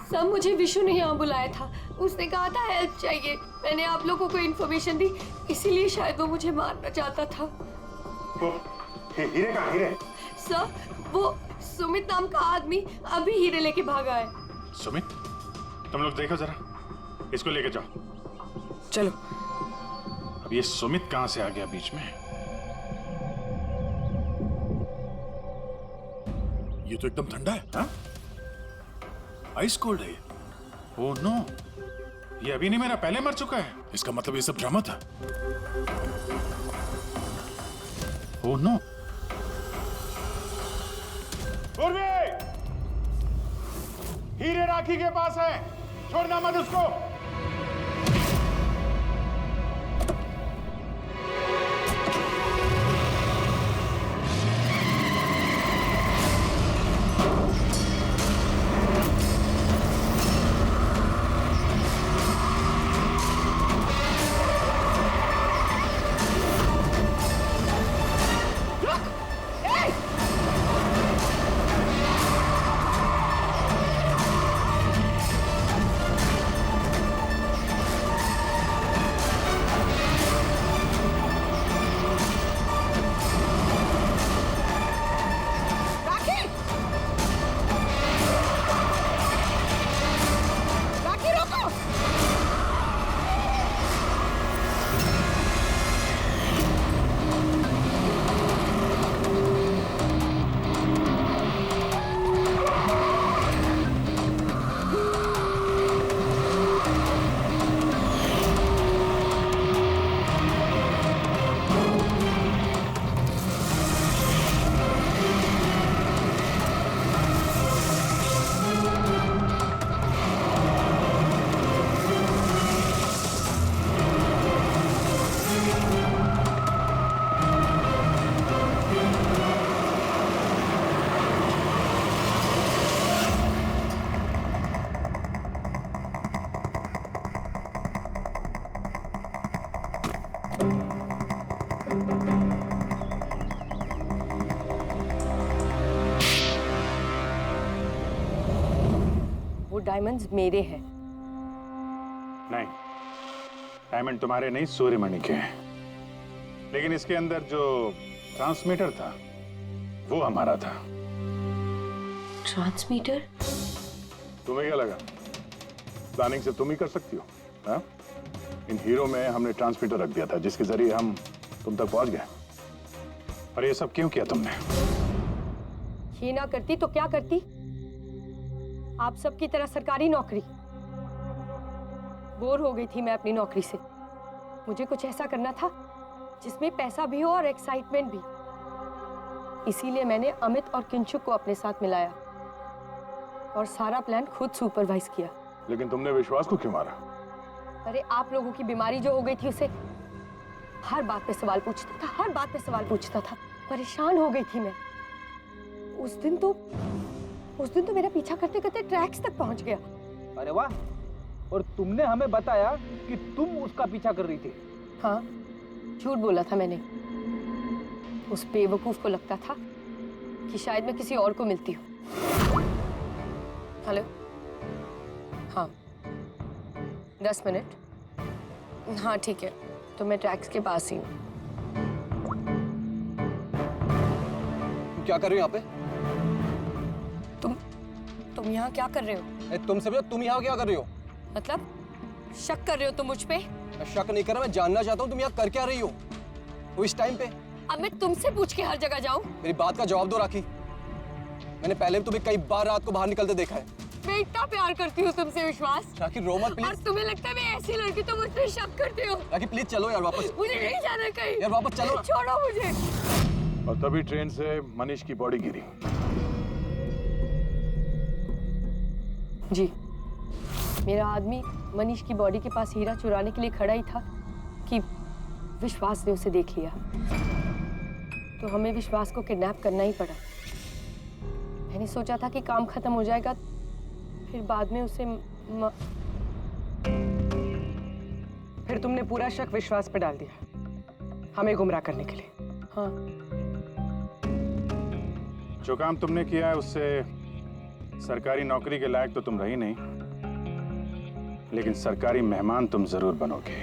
[SPEAKER 18] सर मुझे विशु ने यहाँ बुलाया था, उसने कहा था हेल्प चाहिए, मैंने आप लोगों को इन्फॉर्मेशन दी, इसीलिए शायद वो मुझे मारना चाहता था।
[SPEAKER 19] तो हीरे कहाँ? हीरे?
[SPEAKER 18] सर वो सुमित नाम का आदमी अभी हीरे लेके भागा है।
[SPEAKER 3] सुमित, तुम लोग देखो जरा, इसको लेके जाओ।
[SPEAKER 8] चलो।
[SPEAKER 3] अब ये सुमित कहाँ से आ गया बीच में? ये तो एकदम ठंडा है, हाँ? आइस कोल्ड है। ओह नो, ये अभी नहीं मेरा, पहले मर चुका है। इसका मतलब ये सब ड्रामा था। Oh no.
[SPEAKER 4] उर्वी, हीरे राखी के पास है, छोड़ना मत उसको।
[SPEAKER 18] वो डायमंड्स मेरे हैं।
[SPEAKER 3] नहीं, डायमंड तुम्हारे नहीं, सूर्यमणि के हैं। लेकिन इसके अंदर जो ट्रांसमीटर था वो हमारा था।
[SPEAKER 18] ट्रांसमीटर?
[SPEAKER 3] तुम्हें क्या लगा प्लानिंग से तुम ही कर सकती हो? हाँ? इन हीरो में हमने ट्रांसमीटर रख दिया था जिसके जरिए हम तुम तक पहुंच गए। और ये सब क्यों किया तुमने?
[SPEAKER 18] ये ना करती तो क्या करती? आप सबकी तरह सरकारी नौकरी। बोर हो गई थी मैं अपनी नौकरी से। मुझे कुछ ऐसा करना था जिसमें पैसा भी हो और एक्साइटमेंट भी। इसीलिए मैंने अमित और किंशुक को अपने साथ मिलाया और सारा प्लान खुद सुपरवाइज किया।
[SPEAKER 3] लेकिन तुमने विश्वास को क्यों मारा?
[SPEAKER 18] अरे आप लोगों की बीमारी जो हो गई थी, उसे हर बात पे सवाल पूछता था, हर बात पे सवाल पूछता था। परेशान हो गई थी मैं। उस दिन तो मेरा पीछा करते करते ट्रैक्स तक पहुंच गया।
[SPEAKER 1] अरे वाह! और तुमने हमें बताया कि तुम उसका पीछा कर रही थी।
[SPEAKER 18] हाँ, झूठ बोला था मैंने। उस बेवकूफ को लगता था कि शायद मैं किसी और को मिलती हूँ। हेलो? हाँ, 10 मिनट। हाँ ठीक है, तो मैं ट्रैक्स के पास ही हूँ।
[SPEAKER 21] क्या कर रही हो यहाँ पे?
[SPEAKER 18] तुम यहाँ क्या कर रहे हो?
[SPEAKER 21] तुमसे पूछा, तुम यहाँ क्या कर रही हो?
[SPEAKER 18] मतलब शक कर रहे हो तुम मुझ पे?
[SPEAKER 21] मैं शक नहीं कर रहा, मैं जानना चाहता हूँ तुम यहाँ कर क्या रही हो वो इस टाइम पे।
[SPEAKER 18] अब मैं तुमसे पूछ के हर जगह जाऊँ?
[SPEAKER 21] मेरी बात का जवाब दो राखी। मैंने पहले भी तुम्हें कई बार रात को बाहर निकलते देखा है।
[SPEAKER 18] मैं इतना प्यार करती हूँ तुमसे विश्वास।
[SPEAKER 21] राखी रो मत प्लीज।
[SPEAKER 18] और तुम्हें लगता है मैं ऐसी लड़की तो मुझ पे शक करते हो?
[SPEAKER 21] राखी प्लीज चलो यार वापस।
[SPEAKER 18] मुझे नहीं जाना कहीं।
[SPEAKER 21] यार वापस चलो।
[SPEAKER 18] छोड़ो मुझे।
[SPEAKER 3] और तभी ट्रेन से मनीष की बॉडी गिरी।
[SPEAKER 18] जी, मेरा आदमी मनीष की बॉडी के पास हीरा चुराने के लिए खड़ा ही था कि विश्वास ने उसे देख लिया। तो हमें विश्वास को किडनैप करना ही पड़ा। मैंने सोचा था कि काम खत्म हो जाएगा, फिर बाद में उसे
[SPEAKER 8] फिर तुमने पूरा शक विश्वास पे डाल दिया हमें गुमराह करने के लिए।
[SPEAKER 18] हाँ,
[SPEAKER 3] जो काम तुमने किया है उससे सरकारी नौकरी के लायक तो तुम रही नहीं, लेकिन सरकारी मेहमान तुम जरूर बनोगे।